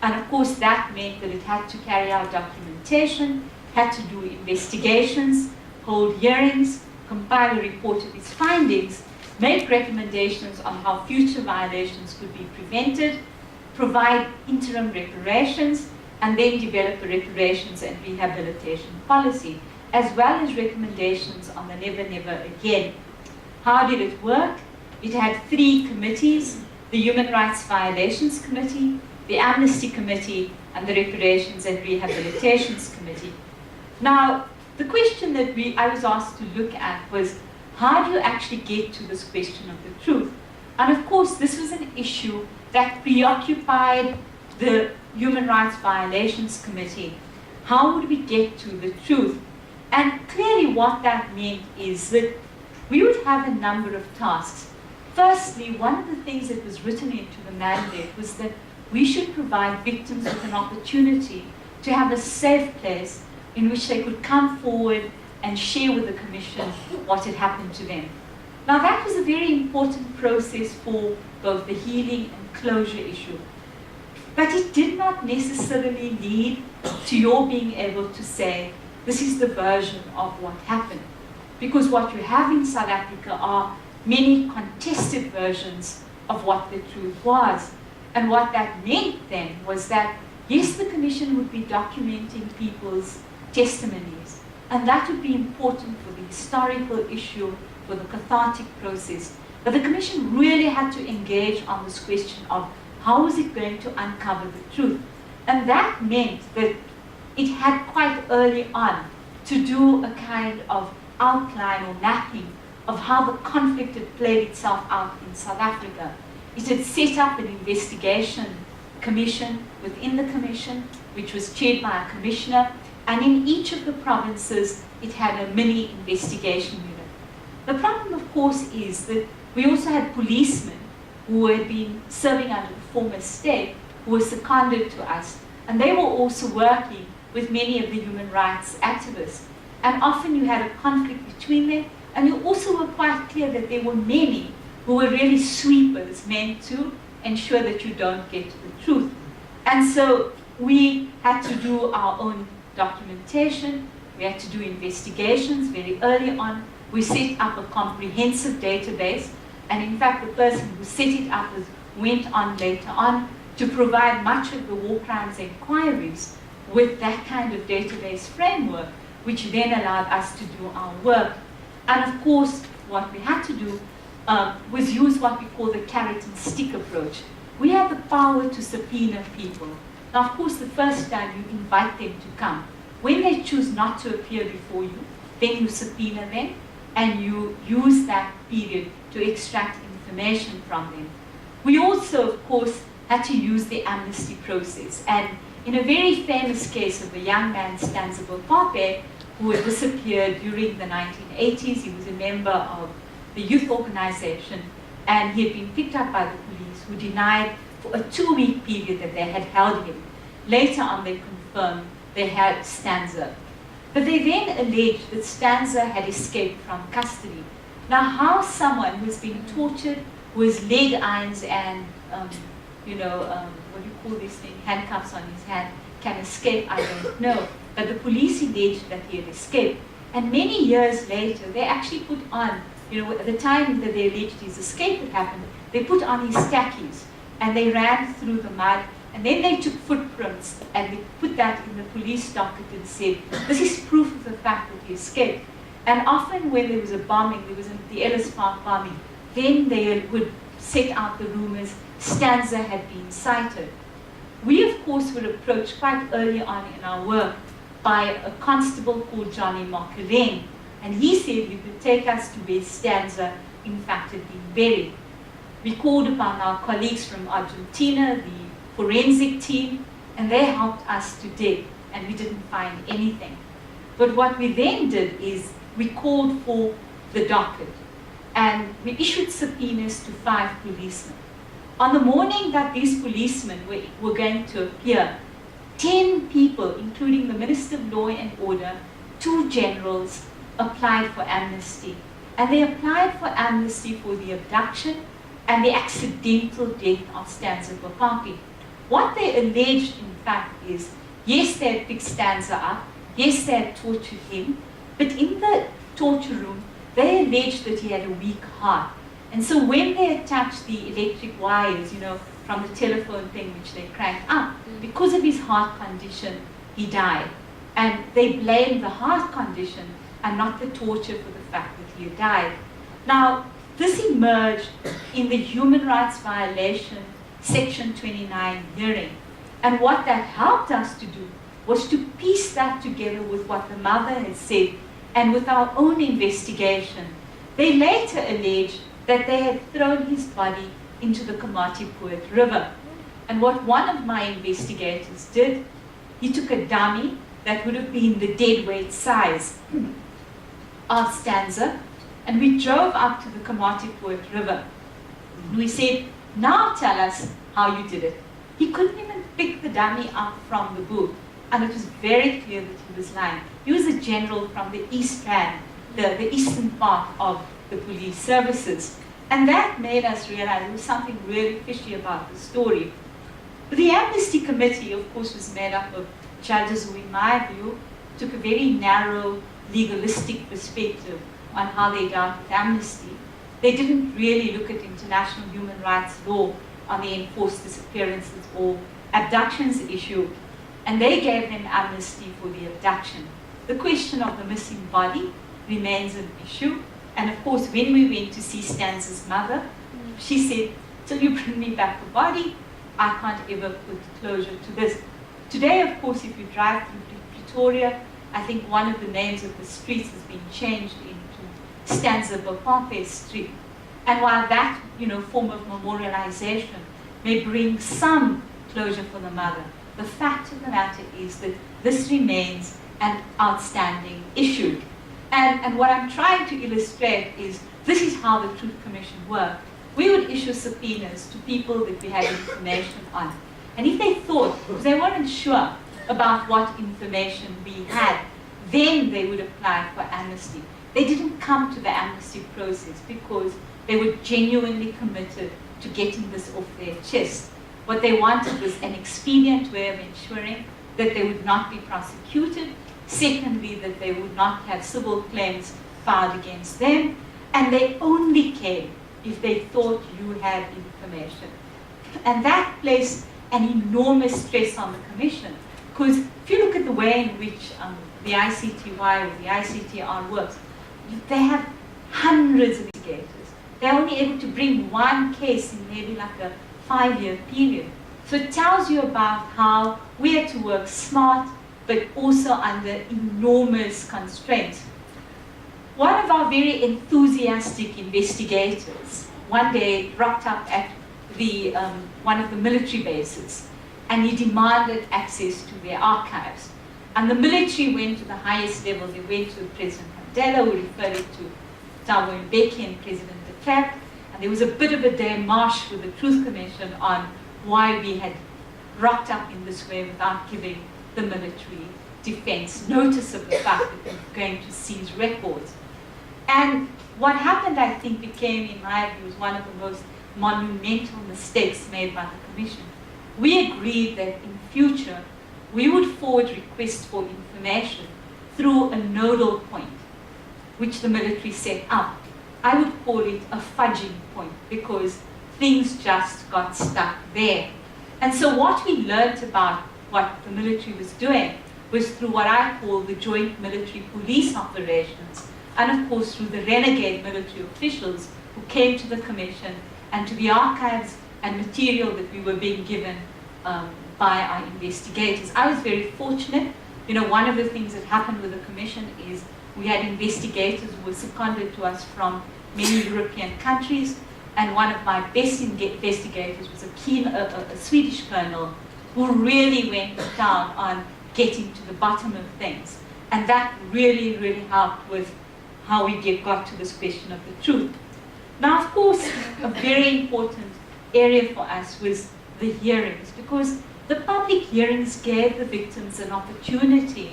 and of course that meant that it had to carry out documentation, had to do investigations, hold hearings, compile a report of its findings, make recommendations on how future violations could be prevented, provide interim reparations, and then develop a reparations and rehabilitation policy, as well as recommendations on the never, never again. How did it work? It had 3 committees: the Human Rights Violations Committee, the Amnesty Committee, and the Reparations and Rehabilitations Committee. Now, the question that I was asked to look at was, how do you actually get to this question of the truth? And of course, this was an issue that preoccupied the Human Rights Violations Committee. How would we get to the truth? And clearly what that meant is that we would have a number of tasks. Firstly, one of the things that was written into the mandate was that we should provide victims with an opportunity to have a safe place in which they could come forward and share with the Commission what had happened to them. Now that was a very important process for both the healing and closure issue. But it did not necessarily lead to your being able to say, this is the version of what happened. Because what you have in South Africa are many contested versions of what the truth was. And what that meant then was that, yes, the Commission would be documenting people's testimonies, and that would be important for the historical issue, for the cathartic process. But the Commission really had to engage on this question of how was it going to uncover the truth. And that meant that it had quite early on to do a kind of outline or mapping of how the conflict had played itself out in South Africa. It had set up an investigation commission within the Commission. which was chaired by a commissioner, and in each of the provinces it had a mini investigation unit. The problem, of course, is that we also had policemen who had been serving under the former state, who were seconded to us, and they were also working with many of the human rights activists. And often you had a conflict between them, and you also were quite clear that there were many who were really sweepers meant to ensure that you don't get to the truth. And so we had to do our own documentation, we had to do investigations very early on. We set up a comprehensive database, and in fact the person who set it up went on later on to provide much of the war crimes inquiries with that kind of database framework, which then allowed us to do our work. And of course, what we had to do was use what we call the carrot and stick approach. We have the power to subpoena people. Now, of course, the first time you invite them to come. When they choose not to appear before you, then you subpoena them, and you use that period to extract information from them. We also, of course, had to use the amnesty process. And in a very famous case of a young man, Stanza Bopape, who had disappeared during the 1980s, he was a member of the youth organization, and he had been picked up by the police, who denied for a 2-week period that they had held him. Later on, they confirmed they had Stanza. But they then alleged that Stanza had escaped from custody. Now, how someone who's been tortured, who has leg irons and, what do you call this thing, handcuffs on his hand, can escape, I don't know. But the police alleged that he had escaped. And many years later, they actually put on, at the time that they alleged his escape had happened, they put on his khakis and they ran through the mud, and then they took footprints and they put that in the police docket and said, this is proof of the fact that he escaped. And often when there was a bombing, there was the Ellis Park bombing, then they would set out the rumors Stanza had been sighted. We, of course, were approached quite early on in our work by a constable called Johnny Mokuleng, and he said you could take us to where Stanza, in fact, had been buried. We called upon our colleagues from Argentina, the forensic team, and they helped us to dig, and we didn't find anything. But what we then did is we called for the docket, and we issued subpoenas to 5 policemen. On the morning that these policemen were going to appear, 10 people, including the Minister of Law and Order, 2 generals, applied for amnesty. And they applied for amnesty for the abduction and the accidental death of Stanza Bopape. What they alleged, in fact, is, yes, they had picked Stanza up, yes, they had tortured him, but in the torture room, they alleged that he had a weak heart. And so when they attached the electric wires, from the telephone thing which they cranked up, because of his heart condition, he died. And they blamed the heart condition and not the torture for the fact that he had died. Now, this emerged in the human rights violation Section 29 hearing. And what that helped us to do was to piece that together with what the mother had said and with our own investigation. They later alleged that they had thrown his body into the Komatipoort River. And what one of my investigators did, he took a dummy that would have been the deadweight size of Stanza, and we drove up to the Komatipoort River. And we said, now tell us how you did it. He couldn't even pick the dummy up from the boot, and it was very clear that he was lying. He was a general from the East Rand, the eastern part of the police services. And that made us realize there was something really fishy about the story. But the Amnesty Committee, of course, was made up of judges who, in my view, took a very narrow, legalistic perspective on how they dealt with amnesty. They didn't really look at international human rights law on the enforced disappearances or abductions issue, and they gave them amnesty for the abduction. The question of the missing body remains an issue. And of course, when we went to see Stanza's mother, she said, till you bring me back the body, I can't ever put closure to this. Today, of course, if you drive through Pretoria, I think one of the names of the streets has been changed into Stanza Bopape Street. And while that, form of memorialization may bring some closure for the mother, the fact of the matter is that this remains an outstanding issue. And what I'm trying to illustrate is this is how the Truth Commission worked. We would issue subpoenas to people that we had information on. And if they thought, because they weren't sure about what information we had, then they would apply for amnesty. They didn't come to the amnesty process because they were genuinely committed to getting this off their chest. What they wanted was an expedient way of ensuring that they would not be prosecuted. Secondly, that they would not have civil claims filed against them. And they only came if they thought you had information. And that placed an enormous stress on the Commission. Because if you look at the way in which the ICTY or the ICTR works, they have hundreds of investigators. They're only able to bring one case in maybe like a 5-year period. So it tells you about how we had to work smart, but also under enormous constraints. One of our very enthusiastic investigators one day rocked up at the, one of the military bases, and he demanded access to their archives. And the military went to the highest level. They went to President Mandela, who referred it to Thabo Mbeki and President de Klerk. And there was a bit of a démarche with the Truth Commission on why we had rocked up in this way without giving the military defense notice of the fact that we were going to seize records. And what happened, I think, became, in my view, one of the most monumental mistakes made by the Commission. We agreed that in future, we would forward requests for information through a nodal point, which the military set up. I would call it a fudging point, because things just got stuck there. And so what we learned about what the military was doing was through what I call the joint military police operations, and of course through the renegade military officials who came to the Commission and to the archives and material that we were being given by our investigators. I was very fortunate. You know, one of the things that happened with the Commission is we had investigators who were seconded to us from many European countries, and one of my best investigators was a Swedish colonel who really went down on getting to the bottom of things. And that really, really helped with how we got to this question of the truth. Now, of course, a very important area for us was the hearings, because the public hearings gave the victims an opportunity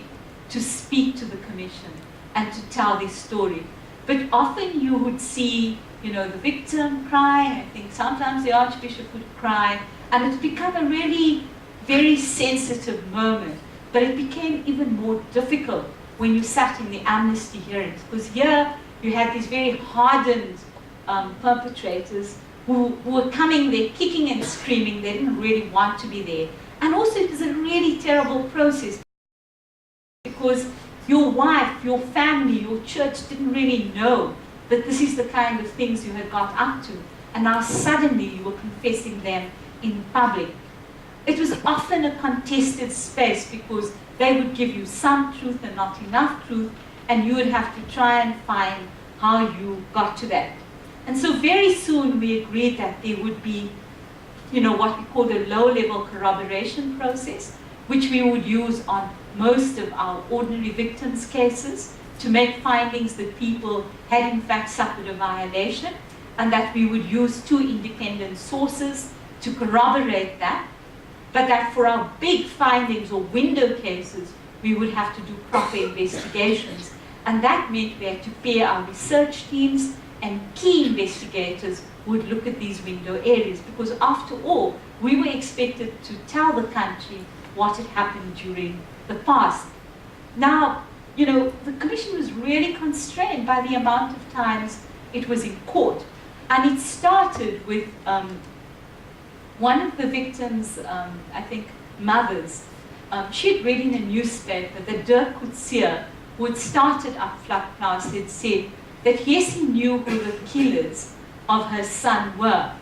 to speak to the Commission and to tell their story. But often you would see, you know, the victim cry. I think sometimes the Archbishop would cry, and it's become a really very sensitive moment. But it became even more difficult when you sat in the amnesty hearings, because here you had these very hardened perpetrators who were coming there kicking and screaming. They didn't really want to be there. And also it was a really terrible process, because your wife, your family, your church didn't really know that this is the kind of things you had got up to. And now suddenly you were confessing them in public. It was often a contested space, because they would give you some truth and not enough truth, and you would have to try and find how you got to that. And so very soon we agreed that there would be, you know, what we called a low-level corroboration process, which we would use on most of our ordinary victims' cases to make findings that people had in fact suffered a violation, and that we would use 2 independent sources to corroborate that, but that for our big findings or window cases, we would have to do proper investigations. And that meant we had to pay our research teams, and key investigators would look at these window areas, because after all, we were expected to tell the country what had happened during the past. Now, you know, the Commission was really constrained by the amount of times it was in court. And it started with one of the victims, I think, mothers. She had read in a newspaper that Dirk Coetzee, who had started up Vlakplaas, had said that yes, he knew who the killers of her son were.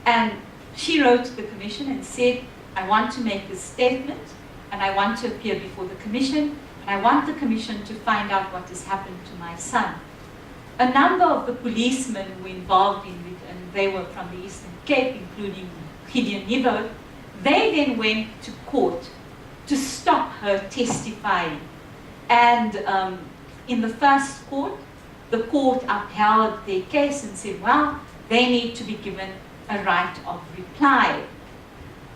And she wrote to the Commission and said, I want to make this statement, and I want to appear before the Commission, and I want the Commission to find out what has happened to my son. A number of the policemen were involved in it, and they were from the Eastern Cape, including Gideon Niveau. They then went to court to stop her testifying. And in the first court, the court upheld their case and said, well, they need to be given a right of reply.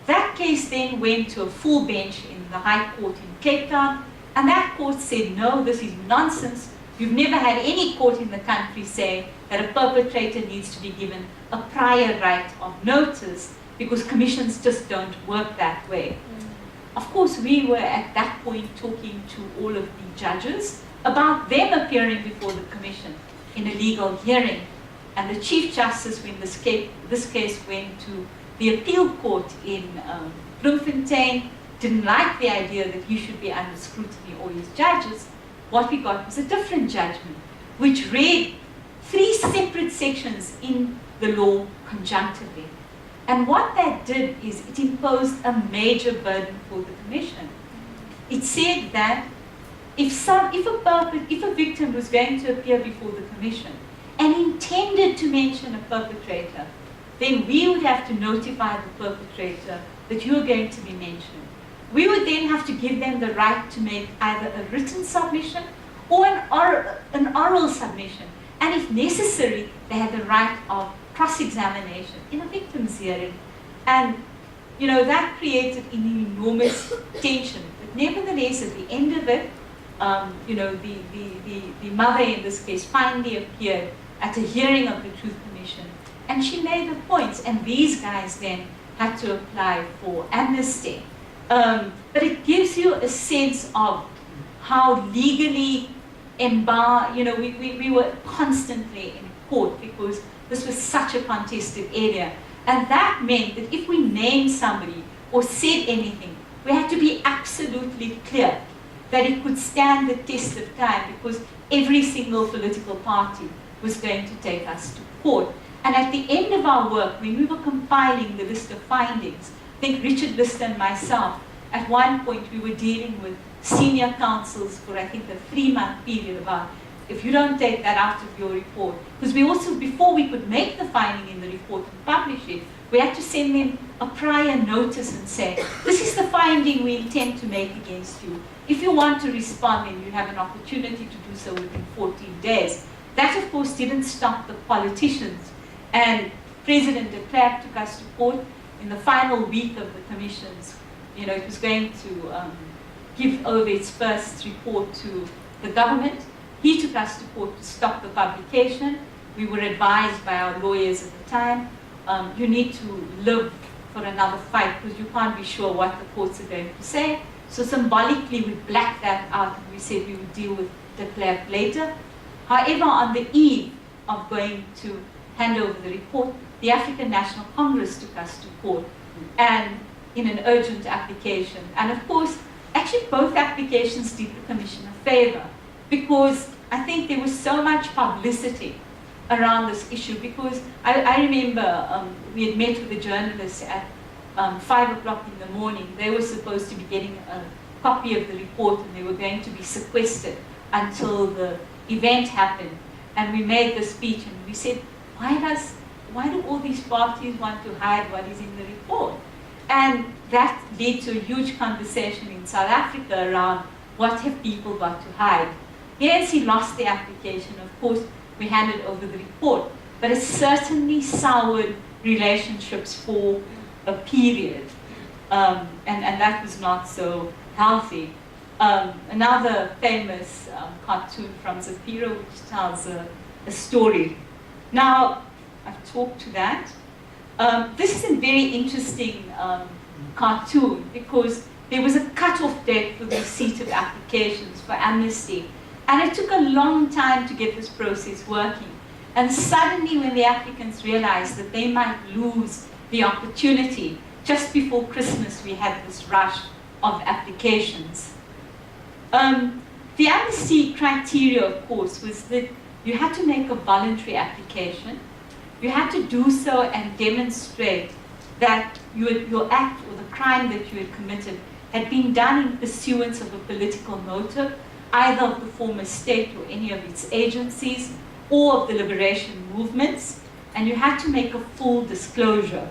That case then went to a full bench in the High Court in Cape Town, and that court said, no, this is nonsense. You've never had any court in the country say that a perpetrator needs to be given a prior right of notice, because commissions just don't work that way. Of course, we were at that point talking to all of the judges about them appearing before the commission in a legal hearing. And the Chief Justice, when this case went to the appeal court in Bloemfontein, didn't like the idea that he should be under scrutiny, or his judges. What we got was a different judgment, which read 3 separate sections in the law conjunctively. And what that did is it imposed a major burden for the commission. It said that if a victim was going to appear before the commission and intended to mention a perpetrator, then we would have to notify the perpetrator that you are going to be mentioned. We would then have to give them the right to make either a written submission or an oral submission. And if necessary, they had the right of cross-examination in a victim's hearing. And, you know, that created an enormous tension. But nevertheless, at the end of it, you know, the mother in this case finally appeared at a hearing of the Truth Commission, and she made her points, and these guys then had to apply for amnesty. But it gives you a sense of how legally you know, we were constantly in court because this was such a contested area. And that meant that if we named somebody or said anything, we had to be absolutely clear that it could stand the test of time, because every single political party was going to take us to court. And at the end of our work, when we were compiling the list of findings, I think Richard Lister and myself, at one point we were dealing with senior counsels for, I think, a 3-month period about, if you don't take that out of your report, because we also, before we could make the finding in the report and publish it, we had to send them a prior notice and say, this is the finding we intend to make against you. If you want to respond, then you have an opportunity to do so within 14 days. That, of course, didn't stop the politicians. And President de Klerk took us to court in the final week of the commissions. You know, it was going to give over its first report to the government. He took us to court to stop the publication. We were advised by our lawyers at the time, you need to live for another fight because you can't be sure what the courts are going to say. So symbolically, we blacked that out and we said we would deal with de Klerk later. However, on the eve of going to hand over the report, the African National Congress took us to court, and in an urgent application. And of course, actually both applications did the Commission a favor, because I think there was so much publicity around this issue, because I remember we had met with the journalists at 5 o'clock in the morning. They were supposed to be getting a copy of the report, and they were going to be sequestered until the event happened. And we made the speech and we said, why do all these parties want to hide what is in the report? And that led to a huge conversation in South Africa around what have people got to hide. The ANC lost the application. Of course, we handed over the report, but it certainly soured relationships for a period, and that was not so healthy. Another famous cartoon from Zafiro, which tells a story. Now, I've talked to that. This is a very interesting cartoon, because there was a cut-off date for the receipt of applications for amnesty. And it took a long time to get this process working. And suddenly, when the applicants realized that they might lose the opportunity, just before Christmas, we had this rush of applications. The amnesty criteria, of course, was that you had to make a voluntary application. You had to do so and demonstrate that your act or the crime that you had committed had been done in pursuance of a political motive, either of the former state or any of its agencies, or of the liberation movements, and you had to make a full disclosure.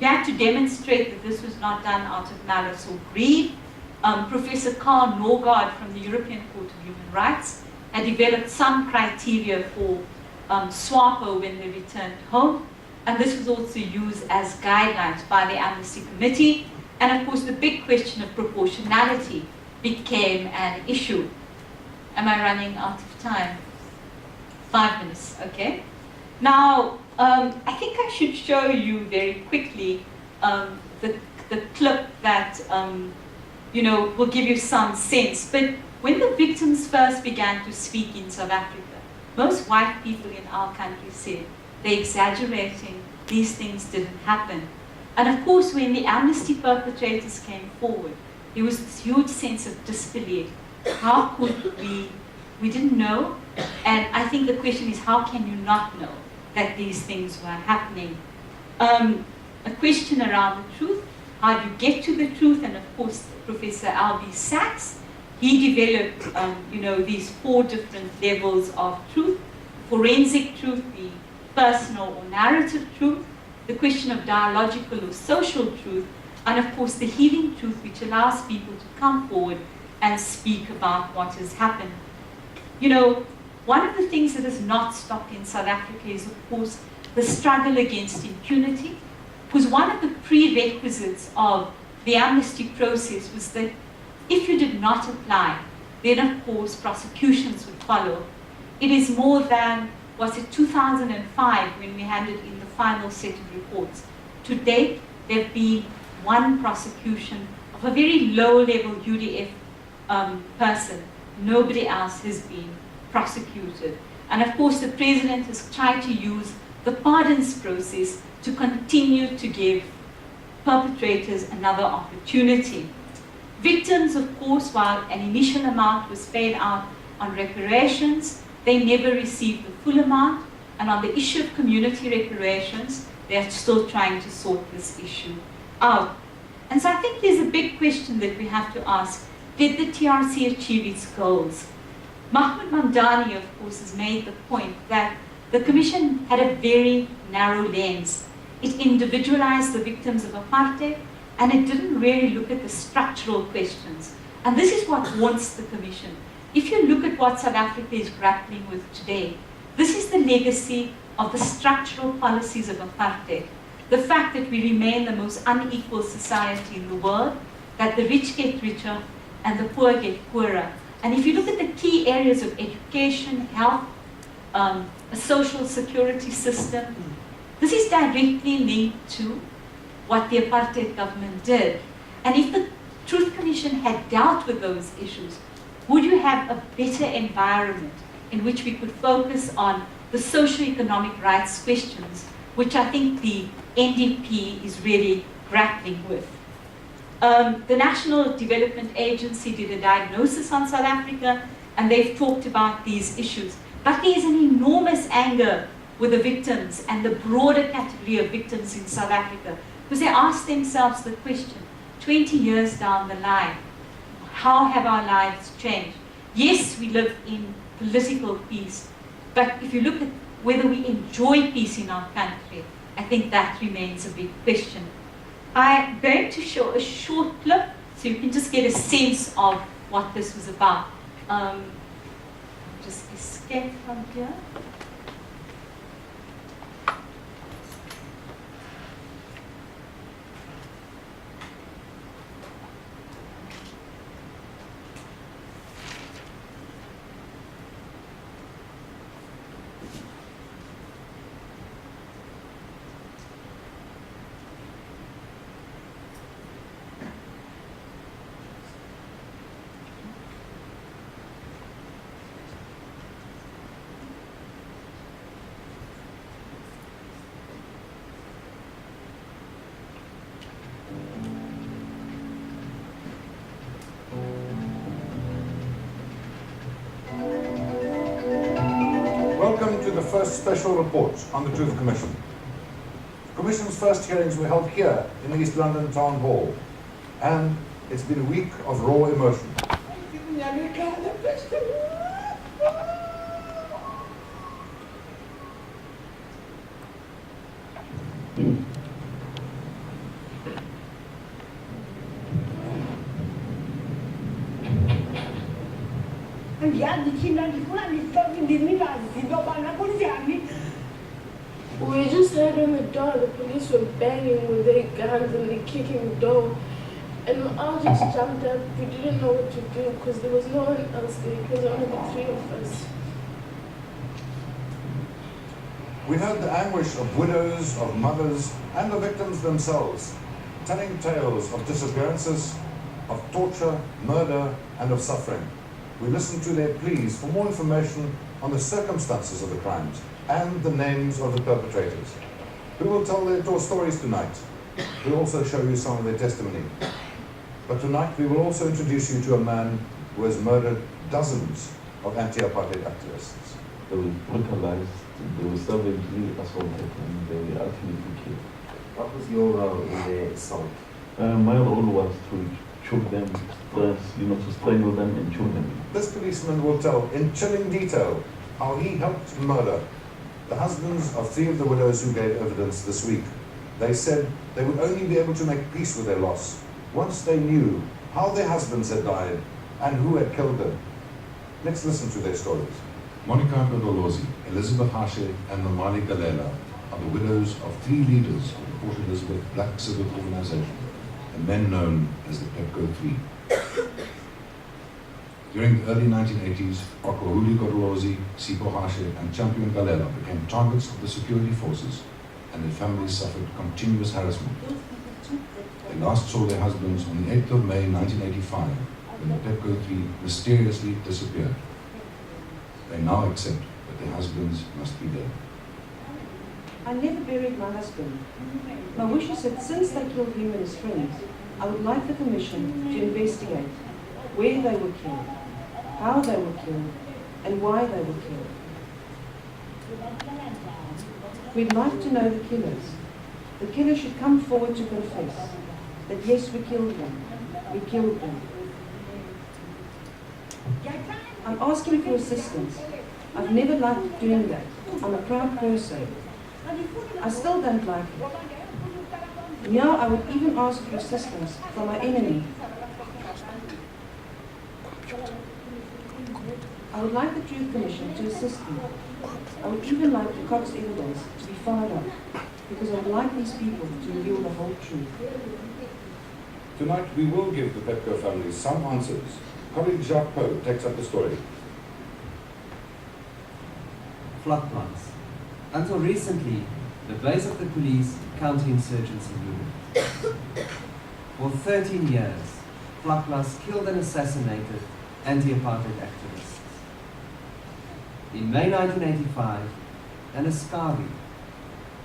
You had to demonstrate that this was not done out of malice or greed. Professor Carl Norgaard from the European Court of Human Rights had developed some criteria for SWAPO when they returned home, and this was also used as guidelines by the Amnesty Committee. And of course, the big question of proportionality became an issue. Am I running out of time? 5 minutes, okay. Now, I think I should show you very quickly the clip that will give you some sense. But when the victims first began to speak in South Africa, most white people in our country said they're exaggerating, these things didn't happen. And of course, when the amnesty perpetrators came forward, there was this huge sense of disbelief. How could we didn't know? And I think the question is, how can you not know that these things were happening? A question around the truth, how do you get to the truth? And of course, Professor Albie Sachs, he developed these 4 different levels of truth: forensic truth, the personal or narrative truth, the question of dialogical or social truth, and of course the healing truth, which allows people to come forward and speak about what has happened. One of the things that has not stopped in South Africa is, of course, the struggle against impunity, because one of the prerequisites of the amnesty process was that if you did not apply, then of course prosecutions would follow. It is more than, was it 2005 when we handed in the final set of reports. To date, there have been 1 prosecution of a very low-level UDF person. Nobody else has been prosecuted. And of course, the president has tried to use the pardons process to continue to give perpetrators another opportunity. Victims, of course, while an initial amount was paid out on reparations, they never received the full amount. And on the issue of community reparations, they are still trying to sort this issue out. And so I think there's a big question that we have to ask: did the TRC achieve its goals? Mahmoud Mamdani, of course, has made the point that the Commission had a very narrow lens. It individualized the victims of apartheid, and it didn't really look at the structural questions. And this is what haunts the Commission. If you look at what South Africa is grappling with today, this is the legacy of the structural policies of apartheid. The fact that we remain the most unequal society in the world, that the rich get richer and the poor get poorer. And if you look at the key areas of education, health, a social security system, this is directly linked to what the apartheid government did. And if the Truth Commission had dealt with those issues, would you have a better environment in which we could focus on the socio-economic rights questions, which I think the NDP is really grappling with. The National Development Agency did a diagnosis on South Africa, and they've talked about these issues. But there is an enormous anger with the victims and the broader category of victims in South Africa, because they ask themselves the question, 20 years down the line, how have our lives changed? Yes, we live in political peace, but if you look at whether we enjoy peace in our country, I think that remains a big question. I'm going to show a short clip so you can just get a sense of what this was about. Just escape from here. Welcome to the first special report on the Truth Commission. The Commission's first hearings were held here in the East London Town Hall, and it's been a week of raw emotion. We just heard in the door the police were banging with their guns and they kicking the door. And we all just jumped up. We didn't know what to do because there was no one else there. It was only the three of us. We heard the anguish of widows, of mothers, and the victims themselves, telling tales of disappearances, of torture, murder, and of suffering. We listened to their pleas for more information on the circumstances of the crimes and the names of the perpetrators. We will tell their stories tonight. We'll also show you some of their testimony. But tonight we will also introduce you to a man who has murdered dozens of anti-apartheid activists. They were brutalized, they were savagely assaulted, and they were ultimately killed. What was your role in the assault? My role was to choke them, to strangle them and choke them. This policeman will tell in chilling detail how he helped murder the husbands of 3 of the widows who gave evidence this week. They said they would only be able to make peace with their loss once they knew how their husbands had died and who had killed them. Let's listen to their stories. Monica Godolozi, Elizabeth Hashe, and Nomali Galela are the widows of 3 leaders of the Port Elizabeth Black Civic Organization, the men known as the PEPCO 3. During the early 1980s, Kwakwahuli Godolozi, Sipho Hashe, and Champion Galela became targets of the security forces, and their families suffered continuous harassment. They last saw their husbands on the 8th of May 1985, when the PEPCO 3 mysteriously disappeared. They now accept that their husbands must be dead. I never buried my husband. My wish is that since they killed him and his friends, I would like the Commission to investigate where they were killed, how they were killed, and why they were killed. We'd like to know the killers. The killers should come forward to confess that yes, we killed them. We killed them. I'm asking for assistance. I've never liked doing that. I'm a proud person. I still don't like it. Now I would even ask for assistance from my enemy. I would like the Truth Commission to assist me. I would even like the Cox evidence to be followed up, because I would like these people to reveal the whole truth. Tonight we will give the PEPCO families some answers. Colleague Jacques Poe takes up the story. Flood plants. Until recently, the base of the police counterinsurgency unit. For 13 years, Vlaklas killed and assassinated anti-apartheid activists. In May 1985, Anaskawi,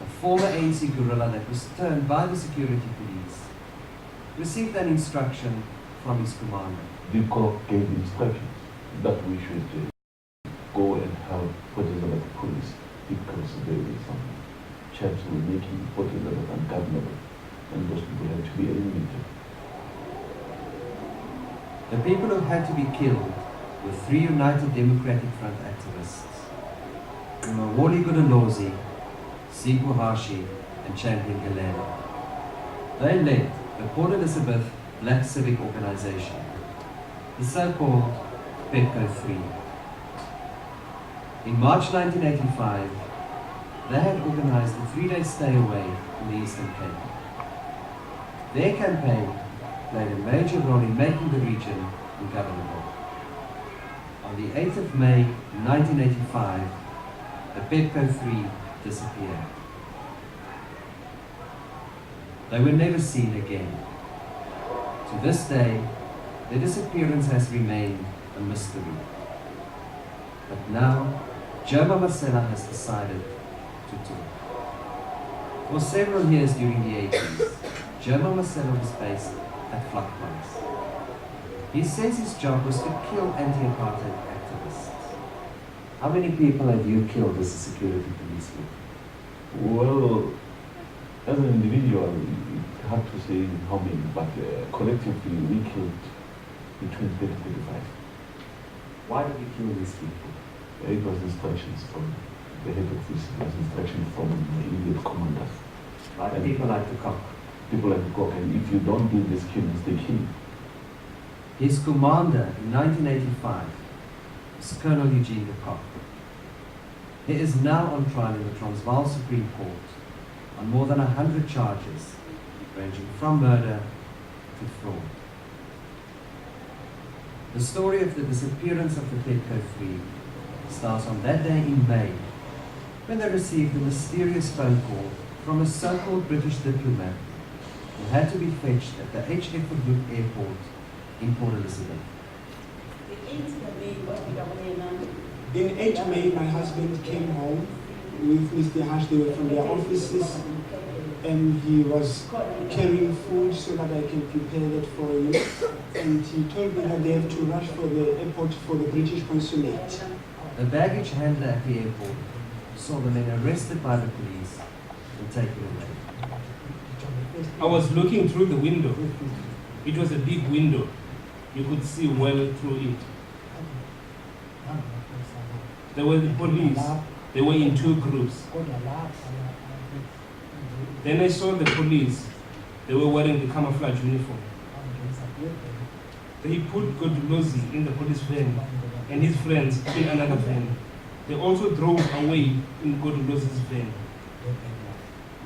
a former ANC guerrilla that was turned by the security police, received an instruction from his commander. The court gave instructions that we should go and help Port Elizabeth police because there is some chaps who were making Port Elizabeth ungovernable, and those people had to be eliminated. The people who had to be killed were 3 United Democratic Front activists, Mwawoli Godolozi, Sipho Hashe, and Champion Galela. They led the Port Elizabeth Black Civic Organization, the so-called PEPCO 3. In March 1985, they had organized a 3-day stay away in the Eastern Cape. Their campaign played a major role in making the region ungovernable. On the 8th of May 1985, the PEPCO 3 disappeared. They were never seen again. To this day, their disappearance has remained a mystery. But now, Germa Marcella has decided to talk. For several years during the 80s, Germa Marcella was based at Vlakplaas. He says his job was to kill anti-apartheid activists. How many people have you killed as a security policeman? Well, as an individual, it's hard to say how many, but collectively we killed between 30 and 35. Why did you kill these people? It was instructions from the head office, it was instructions from the immediate commanders. Like people like to cook. People like to cook, and if you don't do these killings, they kill you. His commander in 1985 was Colonel Eugene de Kock. He is now on trial in the Transvaal Supreme Court on more than 100 charges, ranging from murder to fraud. The story of the disappearance of the Petco 3 starts on that day in May, when they received a mysterious phone call from a so-called British diplomat who had to be fetched at the HF Verhoek Airport in Port Elizabeth. In 8 May, my husband came home with Mr. Hash. They were from their offices, and he was carrying food so that I can prepare that for him. And he told me that they have to rush for the airport for the British consulate. The baggage handler at the airport saw the men arrested by the police and taken away. I was looking through the window. It was a big window. You could see well through it. There were the police. They were in 2 groups. Then I saw the police. They were wearing the camouflage uniform. They put Godolozi in the police van and his friends in another van. They also drove away in Godolozi's van.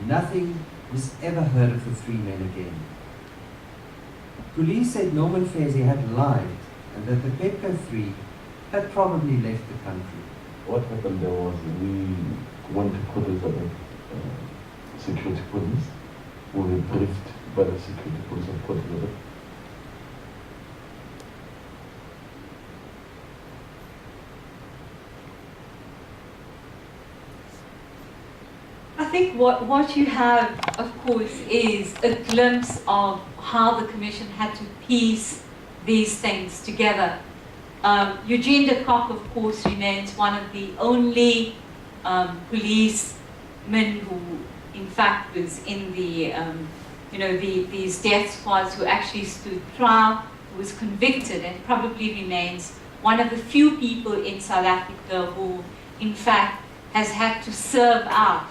Nothing was ever heard of the 3 men again. Police said Norman Fezzi had lied and that the Petco 3 had probably left the country. What happened there was we went to Port Elizabeth security police. We were briefed by the security police of Port Elizabeth. I think what you have, of course, is a glimpse of how the Commission had to piece these things together. Eugene de Kock, of course, remains one of the only policemen who, in fact, was in the, these death squads who actually stood trial, who was convicted, and probably remains one of the few people in South Africa who, in fact, has had to serve out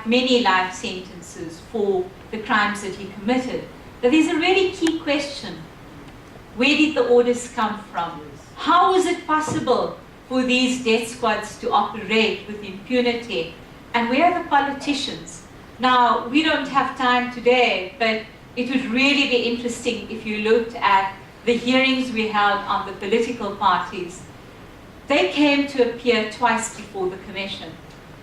many life sentences for the crimes that he committed. But there's a really key question. Where did the orders come from? How was it possible for these death squads to operate with impunity? And where are the politicians? Now, we don't have time today, but it would really be interesting if you looked at the hearings we held on the political parties. They came to appear twice before the Commission.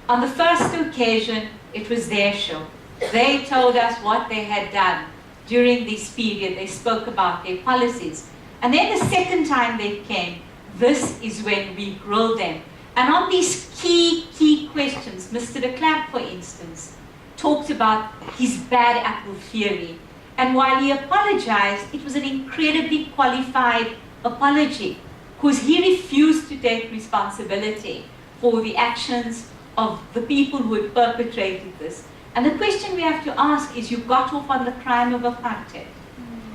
On the first occasion, it was their show. They told us what they had done during this period. They spoke about their policies. And then the second time they came, this is when we grilled them. And on these key questions, Mr. de Klerk, for instance, talked about his bad apple theory. And while he apologized, it was an incredibly qualified apology, because he refused to take responsibility for the actions of the people who had perpetrated this. And the question we have to ask is, you got off on the crime of apartheid,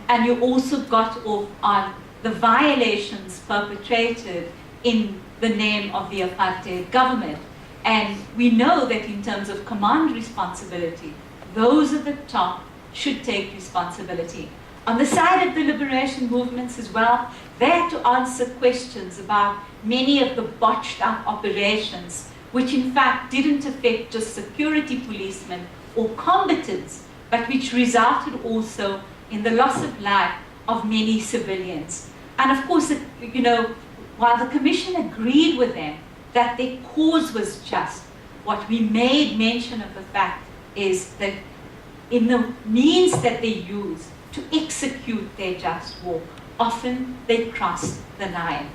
and you also got off on the violations perpetrated in the name of the apartheid government. And we know that in terms of command responsibility, those at the top should take responsibility. On the side of the liberation movements as well, they had to answer questions about many of the botched up operations, which in fact didn't affect just security policemen or combatants, but which resulted also in the loss of life of many civilians. And of course, while the Commission agreed with them that their cause was just, what we made mention of the fact is that in the means that they use to execute their just war, often they crossed the line.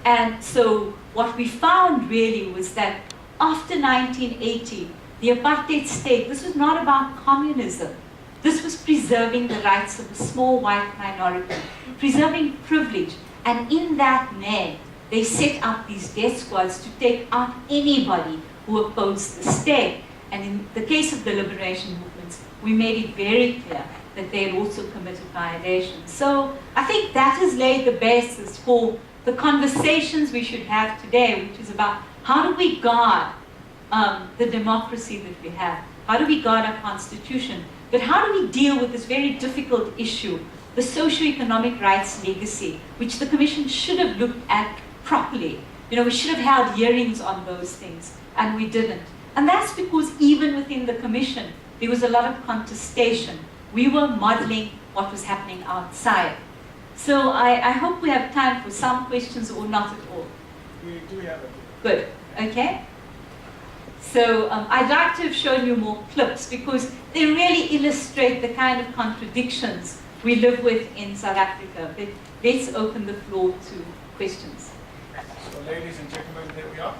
And so what we found really was that after 1980, the apartheid state, this was not about communism. This was preserving the rights of a small white minority, preserving privilege. And in that name, they set up these death squads to take out anybody who opposed the state. And in the case of the liberation movements, we made it very clear that they had also committed violations. So I think that has laid the basis for the conversations we should have today, which is about how do we guard the democracy that we have? How do we guard our constitution? But how do we deal with this very difficult issue, the socio-economic rights legacy, which the Commission should have looked at properly. You know, we should have held hearings on those things, and we didn't. And that's because even within the commission, there was a lot of contestation. We were modeling what was happening outside. So I hope we have time for some questions or not at all. We do have it. Good, okay? So I'd like to have shown you more clips because they really illustrate the kind of contradictions we live with in South Africa. But let's open the floor to questions. So ladies and gentlemen, there we are.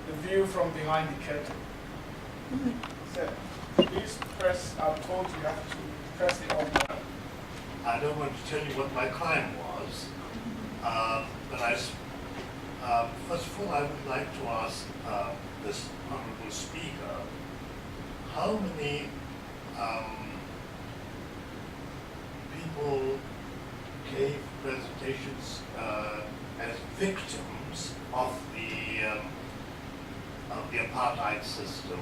The view from behind the curtain. So please press, I'm told you have to press the on button. I don't want to tell you what my crime was, but first of all, I would like to ask this honourable speaker, how many people gave presentations as victims of the apartheid system,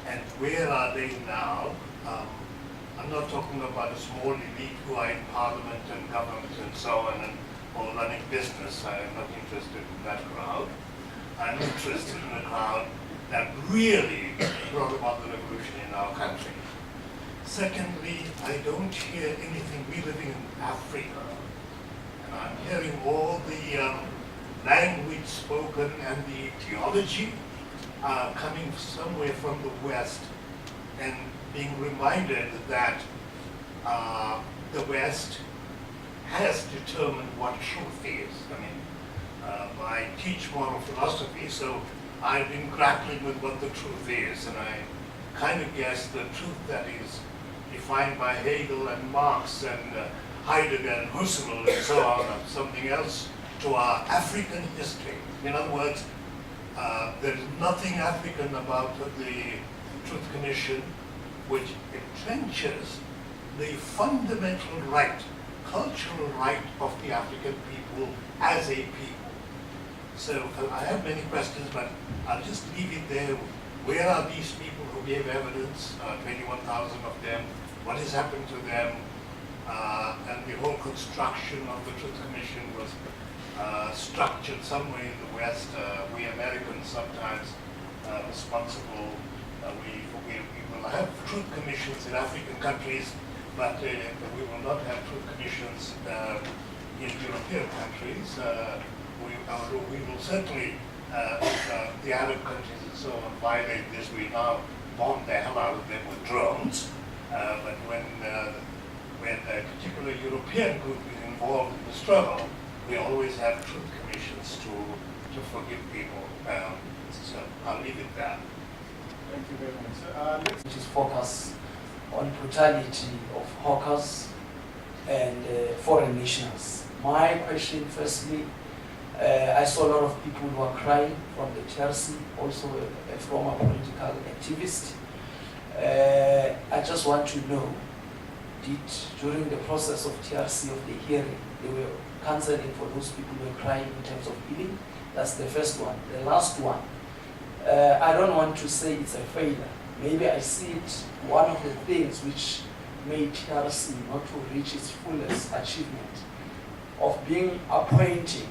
and where are they now? I'm not talking about a small elite who are in parliament and government and so on, or running business. I am not interested in that crowd. I'm interested in the crowd that really brought about the revolution in our country. Secondly, I don't hear anything. We're living in Africa, and I'm hearing all the language spoken and the ideology coming somewhere from the West, and being reminded that the West has determined what truth is. I mean, I teach moral philosophy, so I've been grappling with what the truth is, and I kind of guess the truth that is defined by Hegel and Marx and Heidegger and Husserl and so on, and something else to our African history. In other words, there is nothing African about the Truth Commission which entrenches the fundamental right, cultural right of the African people as a people. So I have many questions, but I'll just leave it there. Where are these people who gave evidence, 21,000 of them? What has happened to them? And the whole construction of the Truth Commission was structured somewhere in the West. We Americans sometimes responsible. We will have truth commissions in African countries, but we will not have truth commissions in European countries. We will certainly, if the Arab countries and so on violate this, we now bomb the hell out of them with drones. But when a particular European group is involved in the struggle, we always have truth commissions to forgive people. So I'll leave it there. Thank you very much. Which is focus on brutality of hawkers and foreign nationals. My question, firstly, I saw a lot of people who are crying from the TRC, also a former political activist. I just want to know, during the process of TRC of the hearing, they were counseling for those people who were crying in terms of healing? That's the first one. The last one, I don't want to say it's a failure. Maybe I see it one of the things which made TRC not to reach its fullest achievement of being appointing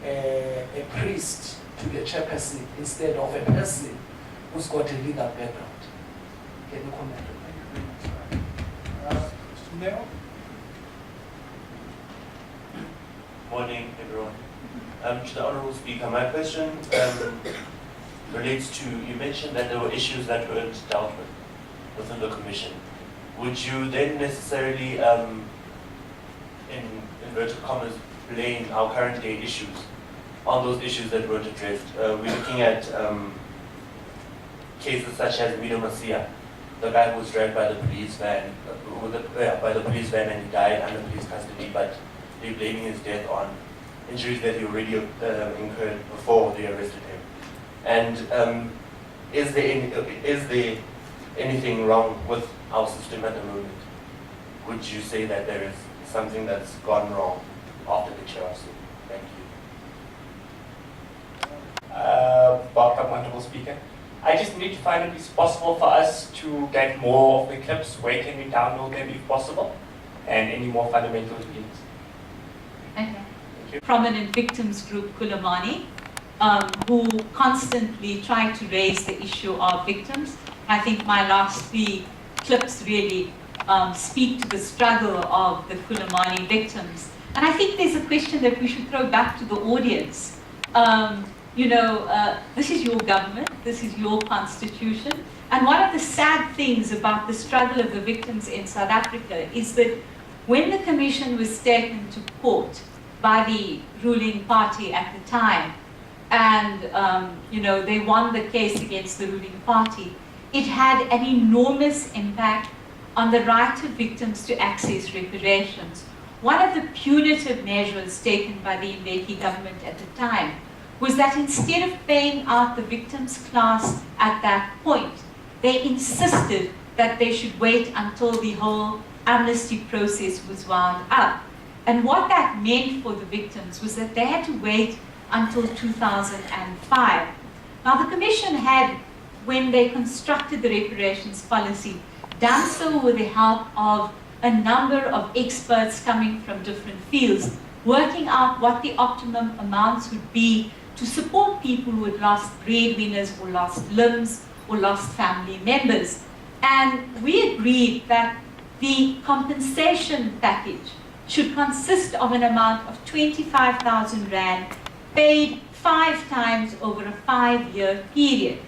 a priest to the chairperson instead of a person who's got a legal background. Can you comment on that? Thank you very much. Mr. Neo? Morning, everyone. To the Honourable Speaker, my question relates to, you mentioned that there were issues that weren't dealt with within the Commission. Would you then necessarily, in inverted commas, blame our current day issues on those issues that weren't addressed? We're looking at cases such as Mido Masia, the guy who was dragged by the police van, and he died under police custody, but they're blaming his death on injuries that he already incurred before they arrested him. And is there anything wrong with our system at the moment? Would you say that there is something that's gone wrong after the TRC? Thank you. Welcome, Honourable Speaker. I just need to find if it's possible for us to get more of the clips. Where can we download them if possible? And any more fundamental details? Okay. Thank you. prominent victims group, Kulamani, who constantly try to raise the issue of victims. I think my last 3 clips really speak to the struggle of the Kulamani victims. And I think there's a question that we should throw back to the audience. This is your government, this is your constitution. And one of the sad things about the struggle of the victims in South Africa is that when the commission was taken to court by the ruling party at the time, and they won the case against the ruling party, it had an enormous impact on the right of victims to access reparations. One of the punitive measures taken by the Mbeki government at the time was that instead of paying out the victims class at that point, they insisted that they should wait until the whole amnesty process was wound up. And what that meant for the victims was that they had to wait until 2005. Now the Commission had, when they constructed the reparations policy, done so with the help of a number of experts coming from different fields, working out what the optimum amounts would be to support people who had lost breadwinners or lost limbs or lost family members. And we agreed that the compensation package should consist of an amount of 25,000 Rand paid 5 times over a 5-year period.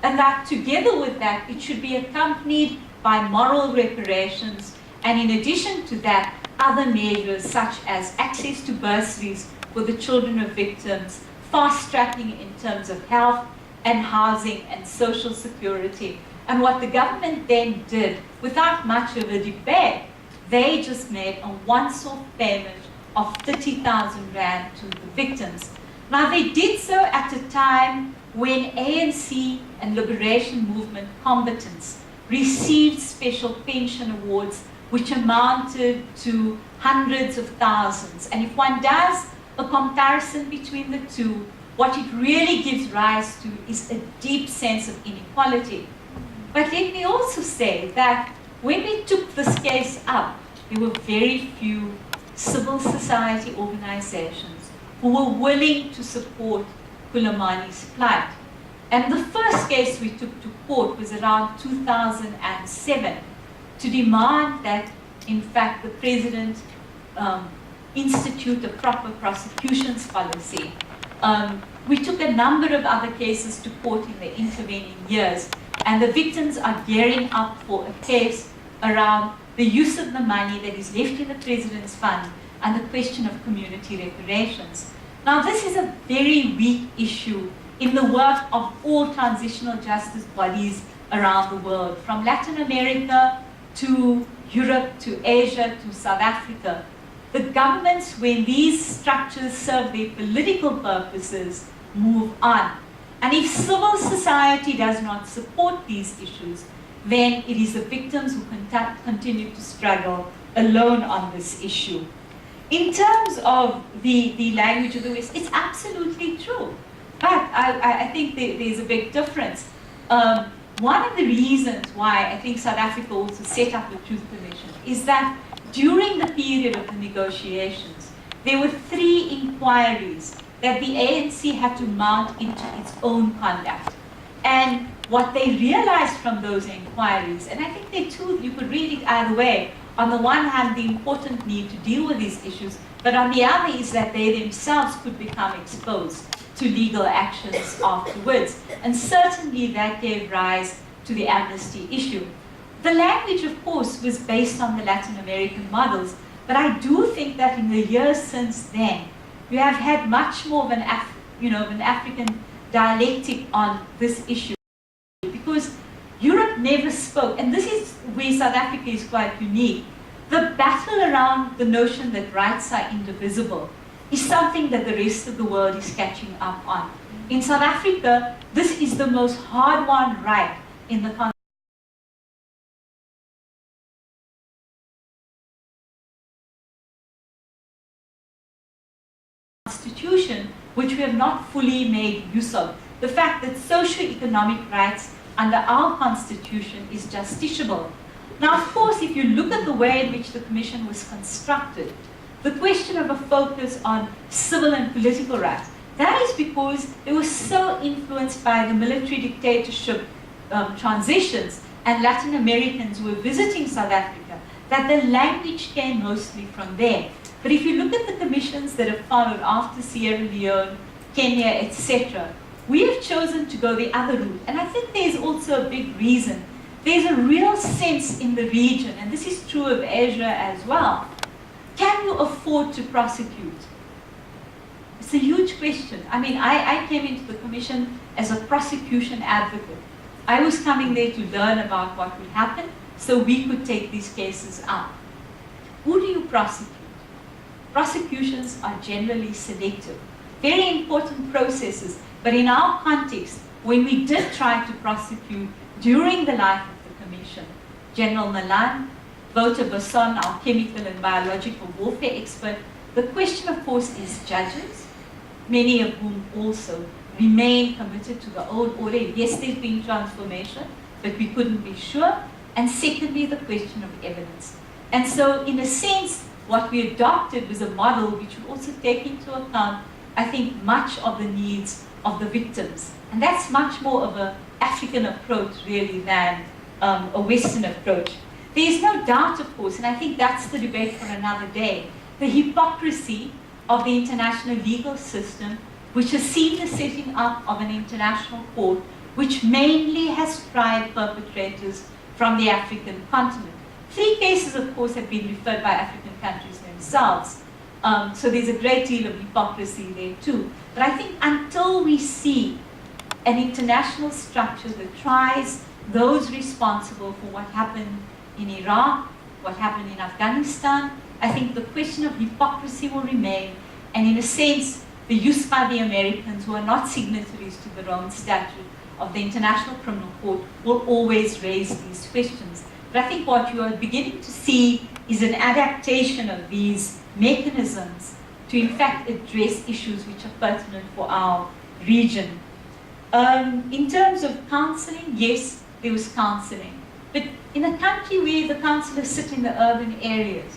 And that together with that, it should be accompanied by moral reparations, and in addition to that, other measures such as access to bursaries for the children of victims, fast-tracking in terms of health and housing and social security. And what the government then did, without much of a debate, they just made a once-off payment of 30,000 Rand to the victims. Now they did so at a time when ANC and liberation movement combatants received special pension awards which amounted to hundreds of thousands. And if one does a comparison between the two, what it really gives rise to is a deep sense of inequality. But let me also say that when we took this case up, there were very few civil society organizations who were willing to support Kulamani's plight. And the first case we took to court was around 2007 to demand that, in fact, the president institute a proper prosecutions policy. We took a number of other cases to court in the intervening years, and the victims are gearing up for a case around the use of the money that is left in the president's fund and the question of community reparations. Now, this is a very weak issue in the work of all transitional justice bodies around the world, from Latin America to Europe to Asia to South Africa. The governments, when these structures serve their political purposes, move on. And if civil society does not support these issues, then it is the victims who continue to struggle alone on this issue. In terms of the language of the West, it's absolutely true. But I think there's a big difference. One of the reasons why I think South Africa also set up the Truth Commission is that during the period of the negotiations, there were 3 inquiries that the ANC had to mount into its own conduct. And what they realized from those inquiries, and I think they too, you could read it either way, on the one hand, the important need to deal with these issues, but on the other is that they themselves could become exposed to legal actions afterwards. And certainly that gave rise to the amnesty issue. The language, of course, was based on the Latin American models, but I do think that in the years since then, you have had much more of an African dialectic on this issue, because Europe never spoke, and this is where South Africa is quite unique. The battle around the notion that rights are indivisible is something that the rest of the world is catching up on. In South Africa, this is the most hard-won right in the Constitution, which we have not fully made use of. The fact that socio-economic rights under our Constitution is justiciable. Now, of course, if you look at the way in which the Commission was constructed, the question of a focus on civil and political rights. That is because they were so influenced by the military dictatorship transitions and Latin Americans who were visiting South Africa, that the language came mostly from there. But if you look at the commissions that have followed after Sierra Leone, Kenya, etc., we have chosen to go the other route. And I think there's also a big reason. There's a real sense in the region, and this is true of Asia as well. Can you afford to prosecute? It's a huge question. I mean, I came into the commission as a prosecution advocate. I was coming there to learn about what would happen so we could take these cases up. Who do you prosecute? Prosecutions are generally selective. Very important processes, but in our context, when we did try to prosecute during the life of the commission, General Malan, Wouter Basson, our chemical and biological warfare expert, the question, of course, is judges, many of whom also remain committed to the old order. Yes, there's been transformation, but we couldn't be sure. And secondly, the question of evidence. And so, in a sense, what we adopted was a model which would also take into account, I think, much of the needs of the victims. And that's much more of an African approach, really, than a Western approach. There is no doubt, of course, and I think that's the debate for another day, the hypocrisy of the international legal system, which has seen the setting up of an international court, which mainly has tried perpetrators from the African continent. 3 cases, of course, have been referred by African countries themselves. So there's a great deal of hypocrisy there too. But I think until we see an international structure that tries those responsible for what happened in Iraq, what happened in Afghanistan, I think the question of hypocrisy will remain. And in a sense, the use by the Americans, who are not signatories to the Rome Statute of the International Criminal Court, will always raise these questions. But I think what you are beginning to see is an adaptation of these mechanisms to in fact address issues which are pertinent for our region. In terms of counseling, yes, there was counseling. But in a country where the counsellors sit in the urban areas,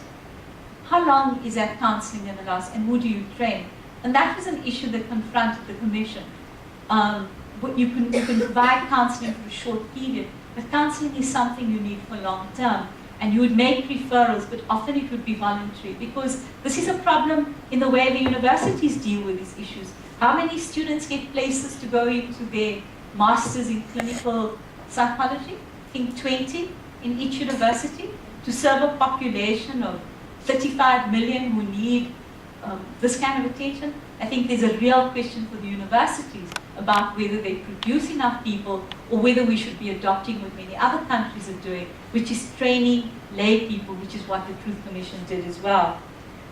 how long is that counseling going to last, and who do you train? And that was an issue that confronted the commission. But you can provide counseling for a short period, but counseling is something you need for long term. And you would make referrals, but often it would be voluntary, because this is a problem in the way the universities deal with these issues. How many students get places to go into their masters in clinical psychology? I think 20 in each university, to serve a population of 35 million who need this kind of attention. I think there's a real question for the universities about whether they produce enough people, or whether we should be adopting what many other countries are doing, which is training lay people, which is what the Truth Commission did as well.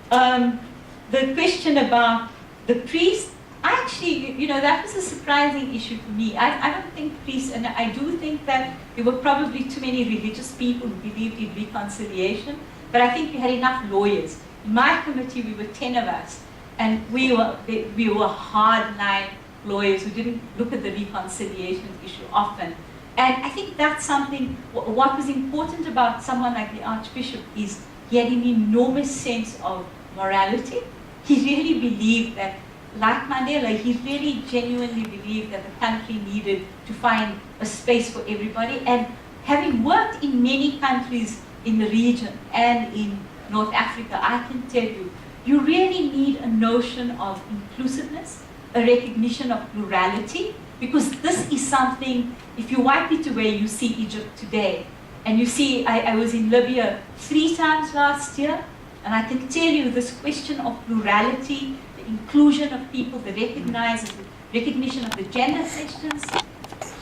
The question about the priests, actually, you know, that was a surprising issue for me. I don't think priests, and I do think that there were probably too many religious people who believed in reconciliation, but I think we had enough lawyers. In my committee, we were 10 of us, and we were hard-line lawyers who didn't look at the reconciliation issue often. And I think that's something, what was important about someone like the Archbishop is he had an enormous sense of morality. He really believed that, like Mandela, he really genuinely believed that the country needed to find a space for everybody. And having worked in many countries in the region and in North Africa, I can tell you, you really need a notion of inclusiveness, a recognition of plurality, because this is something, if you wipe it away, you see Egypt today. And you see, I was in Libya 3 times last year, and I can tell you this question of plurality, the inclusion of people, the recognition of the gender questions,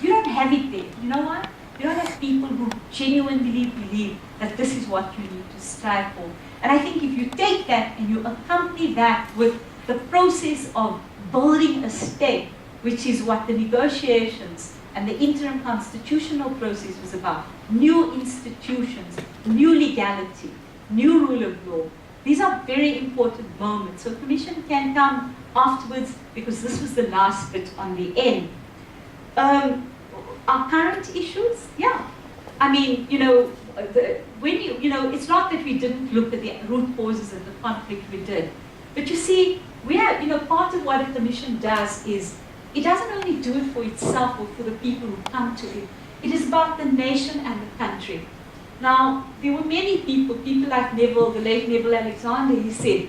you don't have it there. You know why? You don't have people who genuinely believe that this is what you need to strive for. And I think if you take that and you accompany that with the process of building a state, which is what the negotiations and the interim constitutional process was about, new institutions, new legality, new rule of law. These are very important moments. So commission can come afterwards, because this was the last bit on the end. Our current issues, yeah. I mean, you know, when you know, it's not that we didn't look at the root causes of the conflict, we did. But you see, we have, you know, part of what a commission does is, it doesn't only do it for itself or for the people who come to it. It is about the nation and the country. Now, there were many people like Neville, the late Neville Alexander, he said,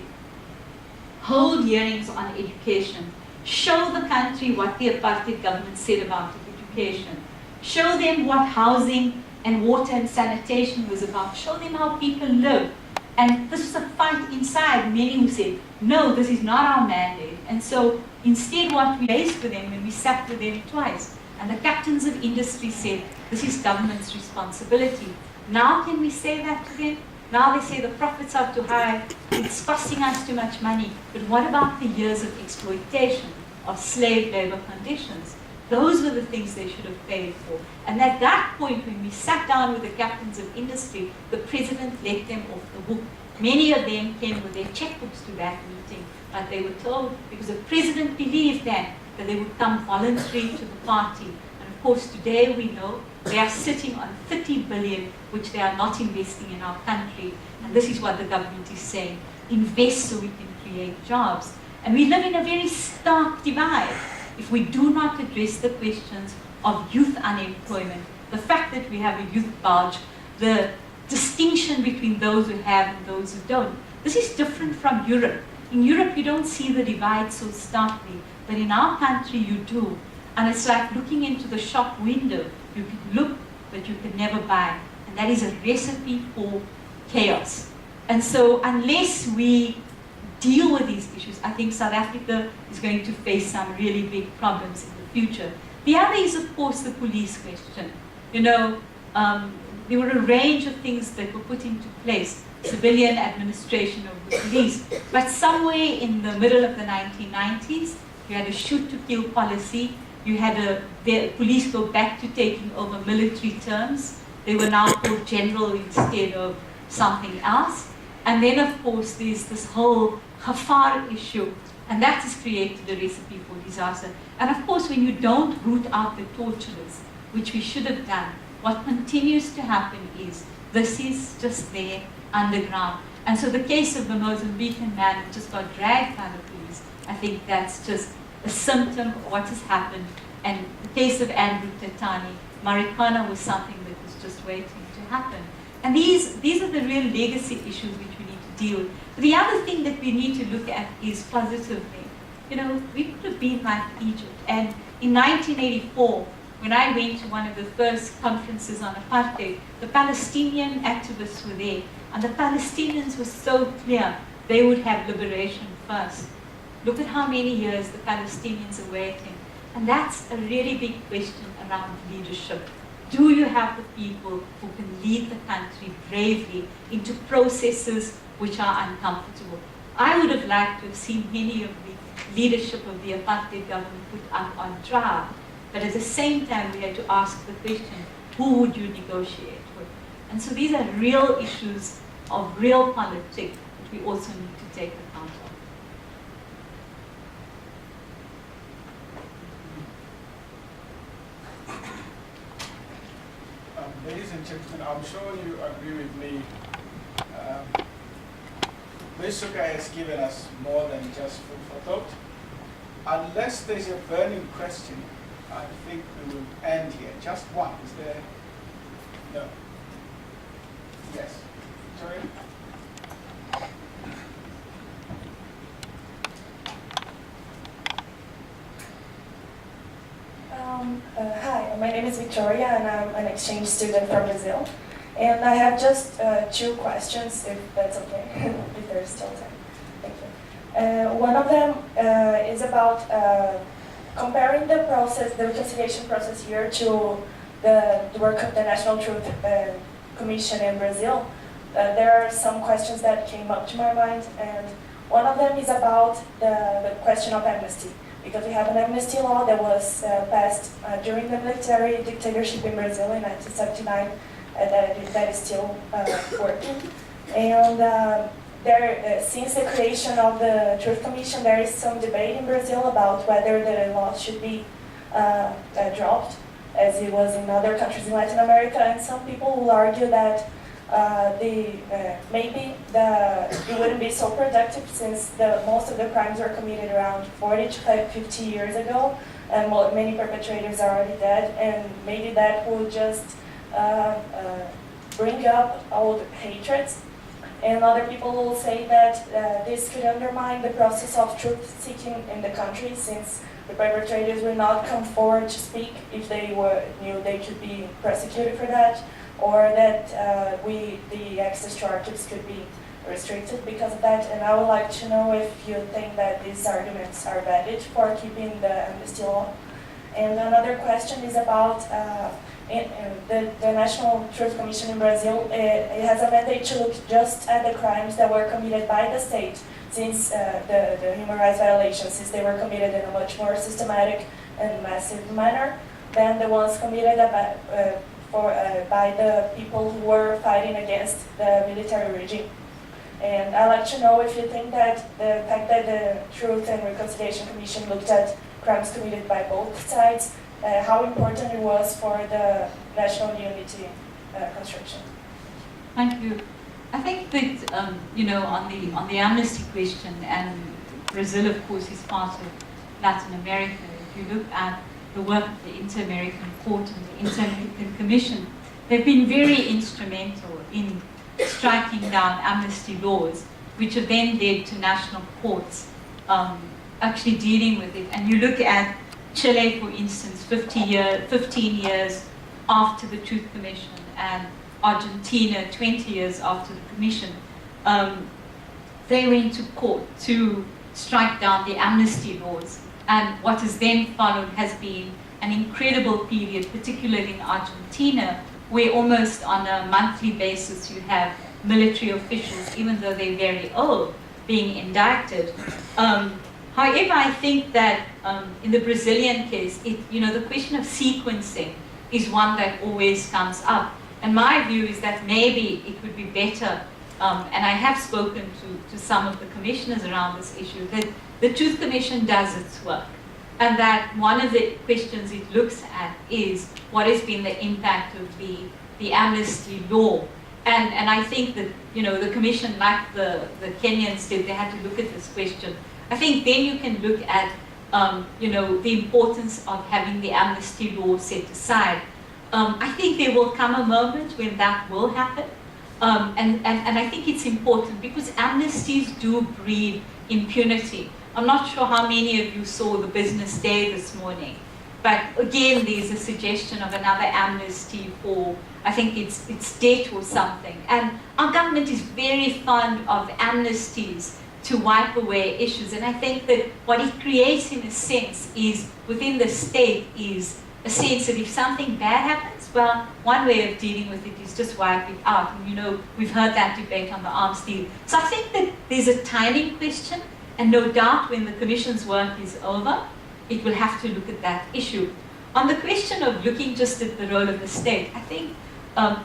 hold hearings on education. Show the country what the apartheid government said about education. Show them what housing and water and sanitation was about. Show them how people live. And this was a fight inside. Many who said, no, this is not our mandate. And so instead what we raised for them, when we sat with them twice, and the captains of industry said, this is government's responsibility. Now can we say that to them? Now they say the profits are too high, it's costing us too much money. But what about the years of exploitation, of slave labor conditions? Those were the things they should have paid for. And at that point, when we sat down with the captains of industry, the president let them off the hook. Many of them came with their checkbooks to that meeting, but they were told, because the president believed that they would come voluntary to the party. And of course, today we know they are sitting on 30 billion, which they are not investing in our country. And this is what the government is saying: invest so we can create jobs. And we live in a very stark divide. If we do not address the questions of youth unemployment, the fact that we have a youth bulge, the distinction between those who have and those who don't. This is different from Europe. In Europe, you don't see the divide so starkly, but in our country, you do. And it's like looking into the shop window. You can look, but you can never buy. And that is a recipe for chaos. And so unless we deal with these issues, I think South Africa is going to face some really big problems in the future. The other is, of course, the police question. You know, there were a range of things that were put into place, civilian administration of the police, but somewhere in the middle of the 1990s, you had a shoot-to-kill policy. You had the police go back to taking over military terms. They were now called general instead of something else. And then, of course, there's this whole Khafar issue, and that has created a recipe for disaster. And of course, when you don't root out the torturers, which we should have done, what continues to happen is this is just there underground. And so the case of the Mozambican man who just got dragged by the police, I think that's just a symptom of what has happened. And the case of Andrew Tatani, Marikana was something that was just waiting to happen. And these are the real legacy issues which we need to deal with. But the other thing that we need to look at is positively. You know, we could have been like Egypt. And in 1984, when I went to one of the first conferences on apartheid, the Palestinian activists were there. And the Palestinians were so clear they would have liberation first. Look at how many years the Palestinians are waiting. And that's a really big question around leadership. Do you have the people who can lead the country bravely into processes which are uncomfortable? I would have liked to have seen many of the leadership of the apartheid government put up on trial. But at the same time, we had to ask the question, who would you negotiate with? And so these are real issues of real politics that we also need to take account of. Ladies and gentlemen, I'm sure you agree with me. Ms. Sooka has given us more than just food for thought. Unless there's a burning question, I think we will end here. Just one. Is there? No. Yes. Sorry? Hi, my name is Victoria and I'm an exchange student from Brazil. And I have just 2 questions, if that's okay, if there's still time. Thank you. One of them is about comparing the process, the reconciliation process here to the work of the National Truth Commission in Brazil. There are some questions that came up to my mind, and one of them is about the question of amnesty. Because we have an amnesty law that was passed during the military dictatorship in Brazil in 1979, that is still working. And since the creation of the Truth Commission, there is some debate in Brazil about whether the law should be dropped. as it was in other countries in Latin America. And some people will argue that maybe it wouldn't be so productive since most of the crimes were committed around 40 to 50 years ago, and many perpetrators are already dead, and maybe that will just bring up old hatreds. And other people will say that this could undermine the process of truth-seeking in the country, since the perpetrators will not come forward to speak if they knew they could be prosecuted for that, or that the access to archives could be restricted because of that. And I would like to know if you think that these arguments are valid for keeping the amnesty law. And another question is about the National Truth Commission in Brazil. It has a mandate to look just at the crimes that were committed by the state, since the human rights violations, since they were committed in a much more systematic and massive manner than the ones committed by the people who were fighting against the military regime. And I'd like to know if you think that the fact that the Truth and Reconciliation Commission looked at crimes committed by both sides, how important it was for the national unity construction. Thank you. I think that on the amnesty question, and Brazil, of course, is part of Latin America. If you look at the work of the Inter-American Court and the Inter-American Commission, they've been very instrumental in striking down amnesty laws, which have then led to national courts actually dealing with it. And you look at Chile, for instance, 15 years after the Truth Commission, and Argentina 20 years after the Commission, they went to court to strike down the amnesty laws. And what has then followed has been an incredible period, particularly in Argentina, where almost on a monthly basis you have military officials, even though they're very old, being indicted. However, I think that in the Brazilian case, the question of sequencing is one that always comes up. And my view is that maybe it would be better, and I have spoken to some of the commissioners around this issue, that the Truth Commission does its work. And that one of the questions it looks at is what has been the impact of the amnesty law. And I think that, the commission, like the Kenyans did, they had to look at this question. I think then you can look at, the importance of having the amnesty law set aside. I think there will come a moment when that will happen. And I think it's important because amnesties do breed impunity. I'm not sure how many of you saw the Business Day this morning, but again, there's a suggestion of another amnesty for, I think it's debt or something. And our government is very fond of amnesties to wipe away issues. And I think that what it creates in a sense is, within the state, is a sense that if something bad happens, well, one way of dealing with it is just wipe it out. And we've heard that debate on the arms deal. So I think that there's a timing question, and no doubt when the Commission's work is over, it will have to look at that issue. On the question of looking just at the role of the state, I think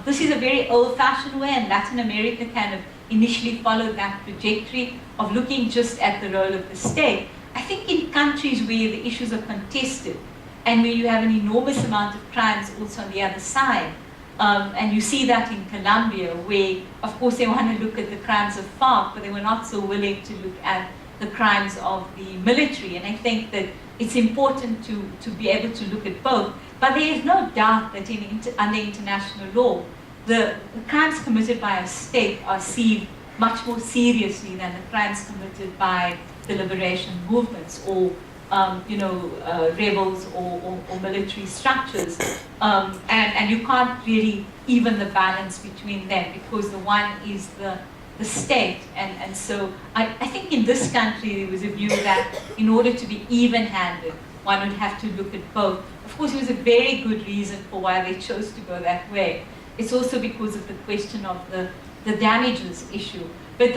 this is a very old-fashioned way, and Latin America kind of initially followed that trajectory of looking just at the role of the state. I think in countries where the issues are contested, and where you have an enormous amount of crimes also on the other side, and you see that in Colombia, where, of course, they want to look at the crimes of FARC, but they were not so willing to look at the crimes of the military. And I think that it's important to be able to look at both. But there is no doubt that under international law, the crimes committed by a state are seen much more seriously than the crimes committed by the liberation movements or rebels or military structures. And you can't really even the balance between them, because the one is the state. And so I think in this country there was a view that in order to be even-handed, one would have to look at both. Of course, it was a very good reason for why they chose to go that way. It's also because of the question of the damages issue. But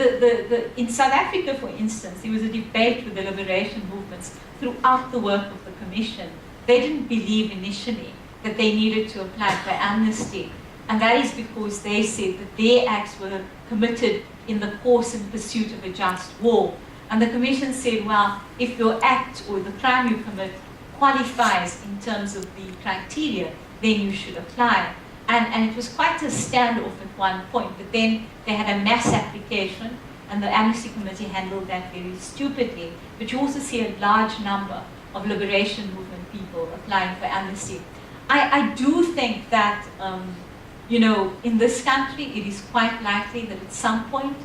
in South Africa, for instance, there was a debate with the liberation movements throughout the work of the Commission. They didn't believe initially that they needed to apply for amnesty. And that is because they said that their acts were committed in the course and pursuit of a just war. And the Commission said, well, if your act or the crime you commit qualifies in terms of the criteria, then you should apply. And it was quite a standoff at one point, but then they had a mass application, and the Amnesty Committee handled that very stupidly. But you also see a large number of liberation movement people applying for amnesty. I do think that, you know, in this country, it is quite likely that at some point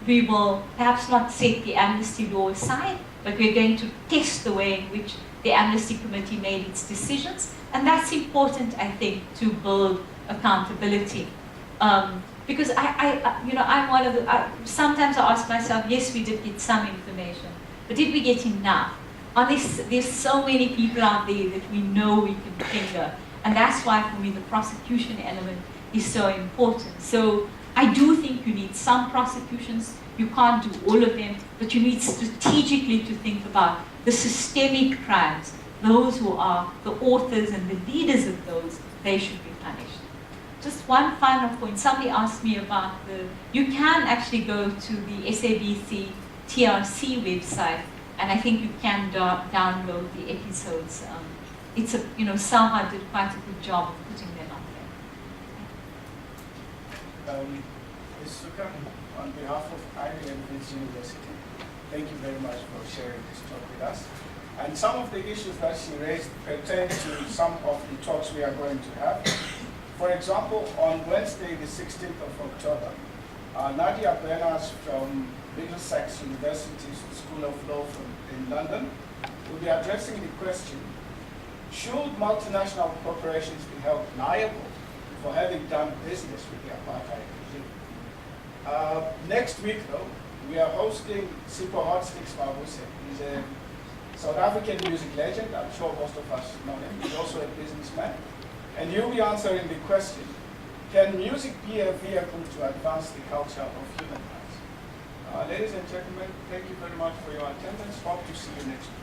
we will perhaps not set the amnesty law aside, but we're going to test the way in which the Amnesty Committee made its decisions. And that's important, I think, to build accountability. Because you know, I'm one of the, sometimes I ask myself, yes, we did get some information, but did we get enough? There's so many people out there that we know we can finger. And that's why, for me, the prosecution element is so important. So I do think you need some prosecutions. You can't do all of them, but you need strategically to think about the systemic crimes. Those who are the authors and the leaders of those, they should be punished. Just one final point. Somebody asked me about you can actually go to the SABC TRC website, and I think you can download the episodes. It's a, you know, Saha did quite a good job of putting them up there. Ms. Sooka, on behalf of Ivy and Leeds University, thank you very much for sharing this talk with us. And some of the issues that she raised pertain to some of the talks we are going to have. For example, on Wednesday, the 16th of October, Nadia Benas from Middlesex University School of Law in London will be addressing the question, should multinational corporations be held liable for having done business with the apartheid regime? Next week, though, we are hosting Sipho Hotsticks Mabuse. He's a South African music legend. I'm sure most of us know him. He's also a businessman. And you'll be answering the question, can music be a vehicle to advance the culture of human rights? Ladies and gentlemen, thank you very much for your attendance. Hope to see you next week.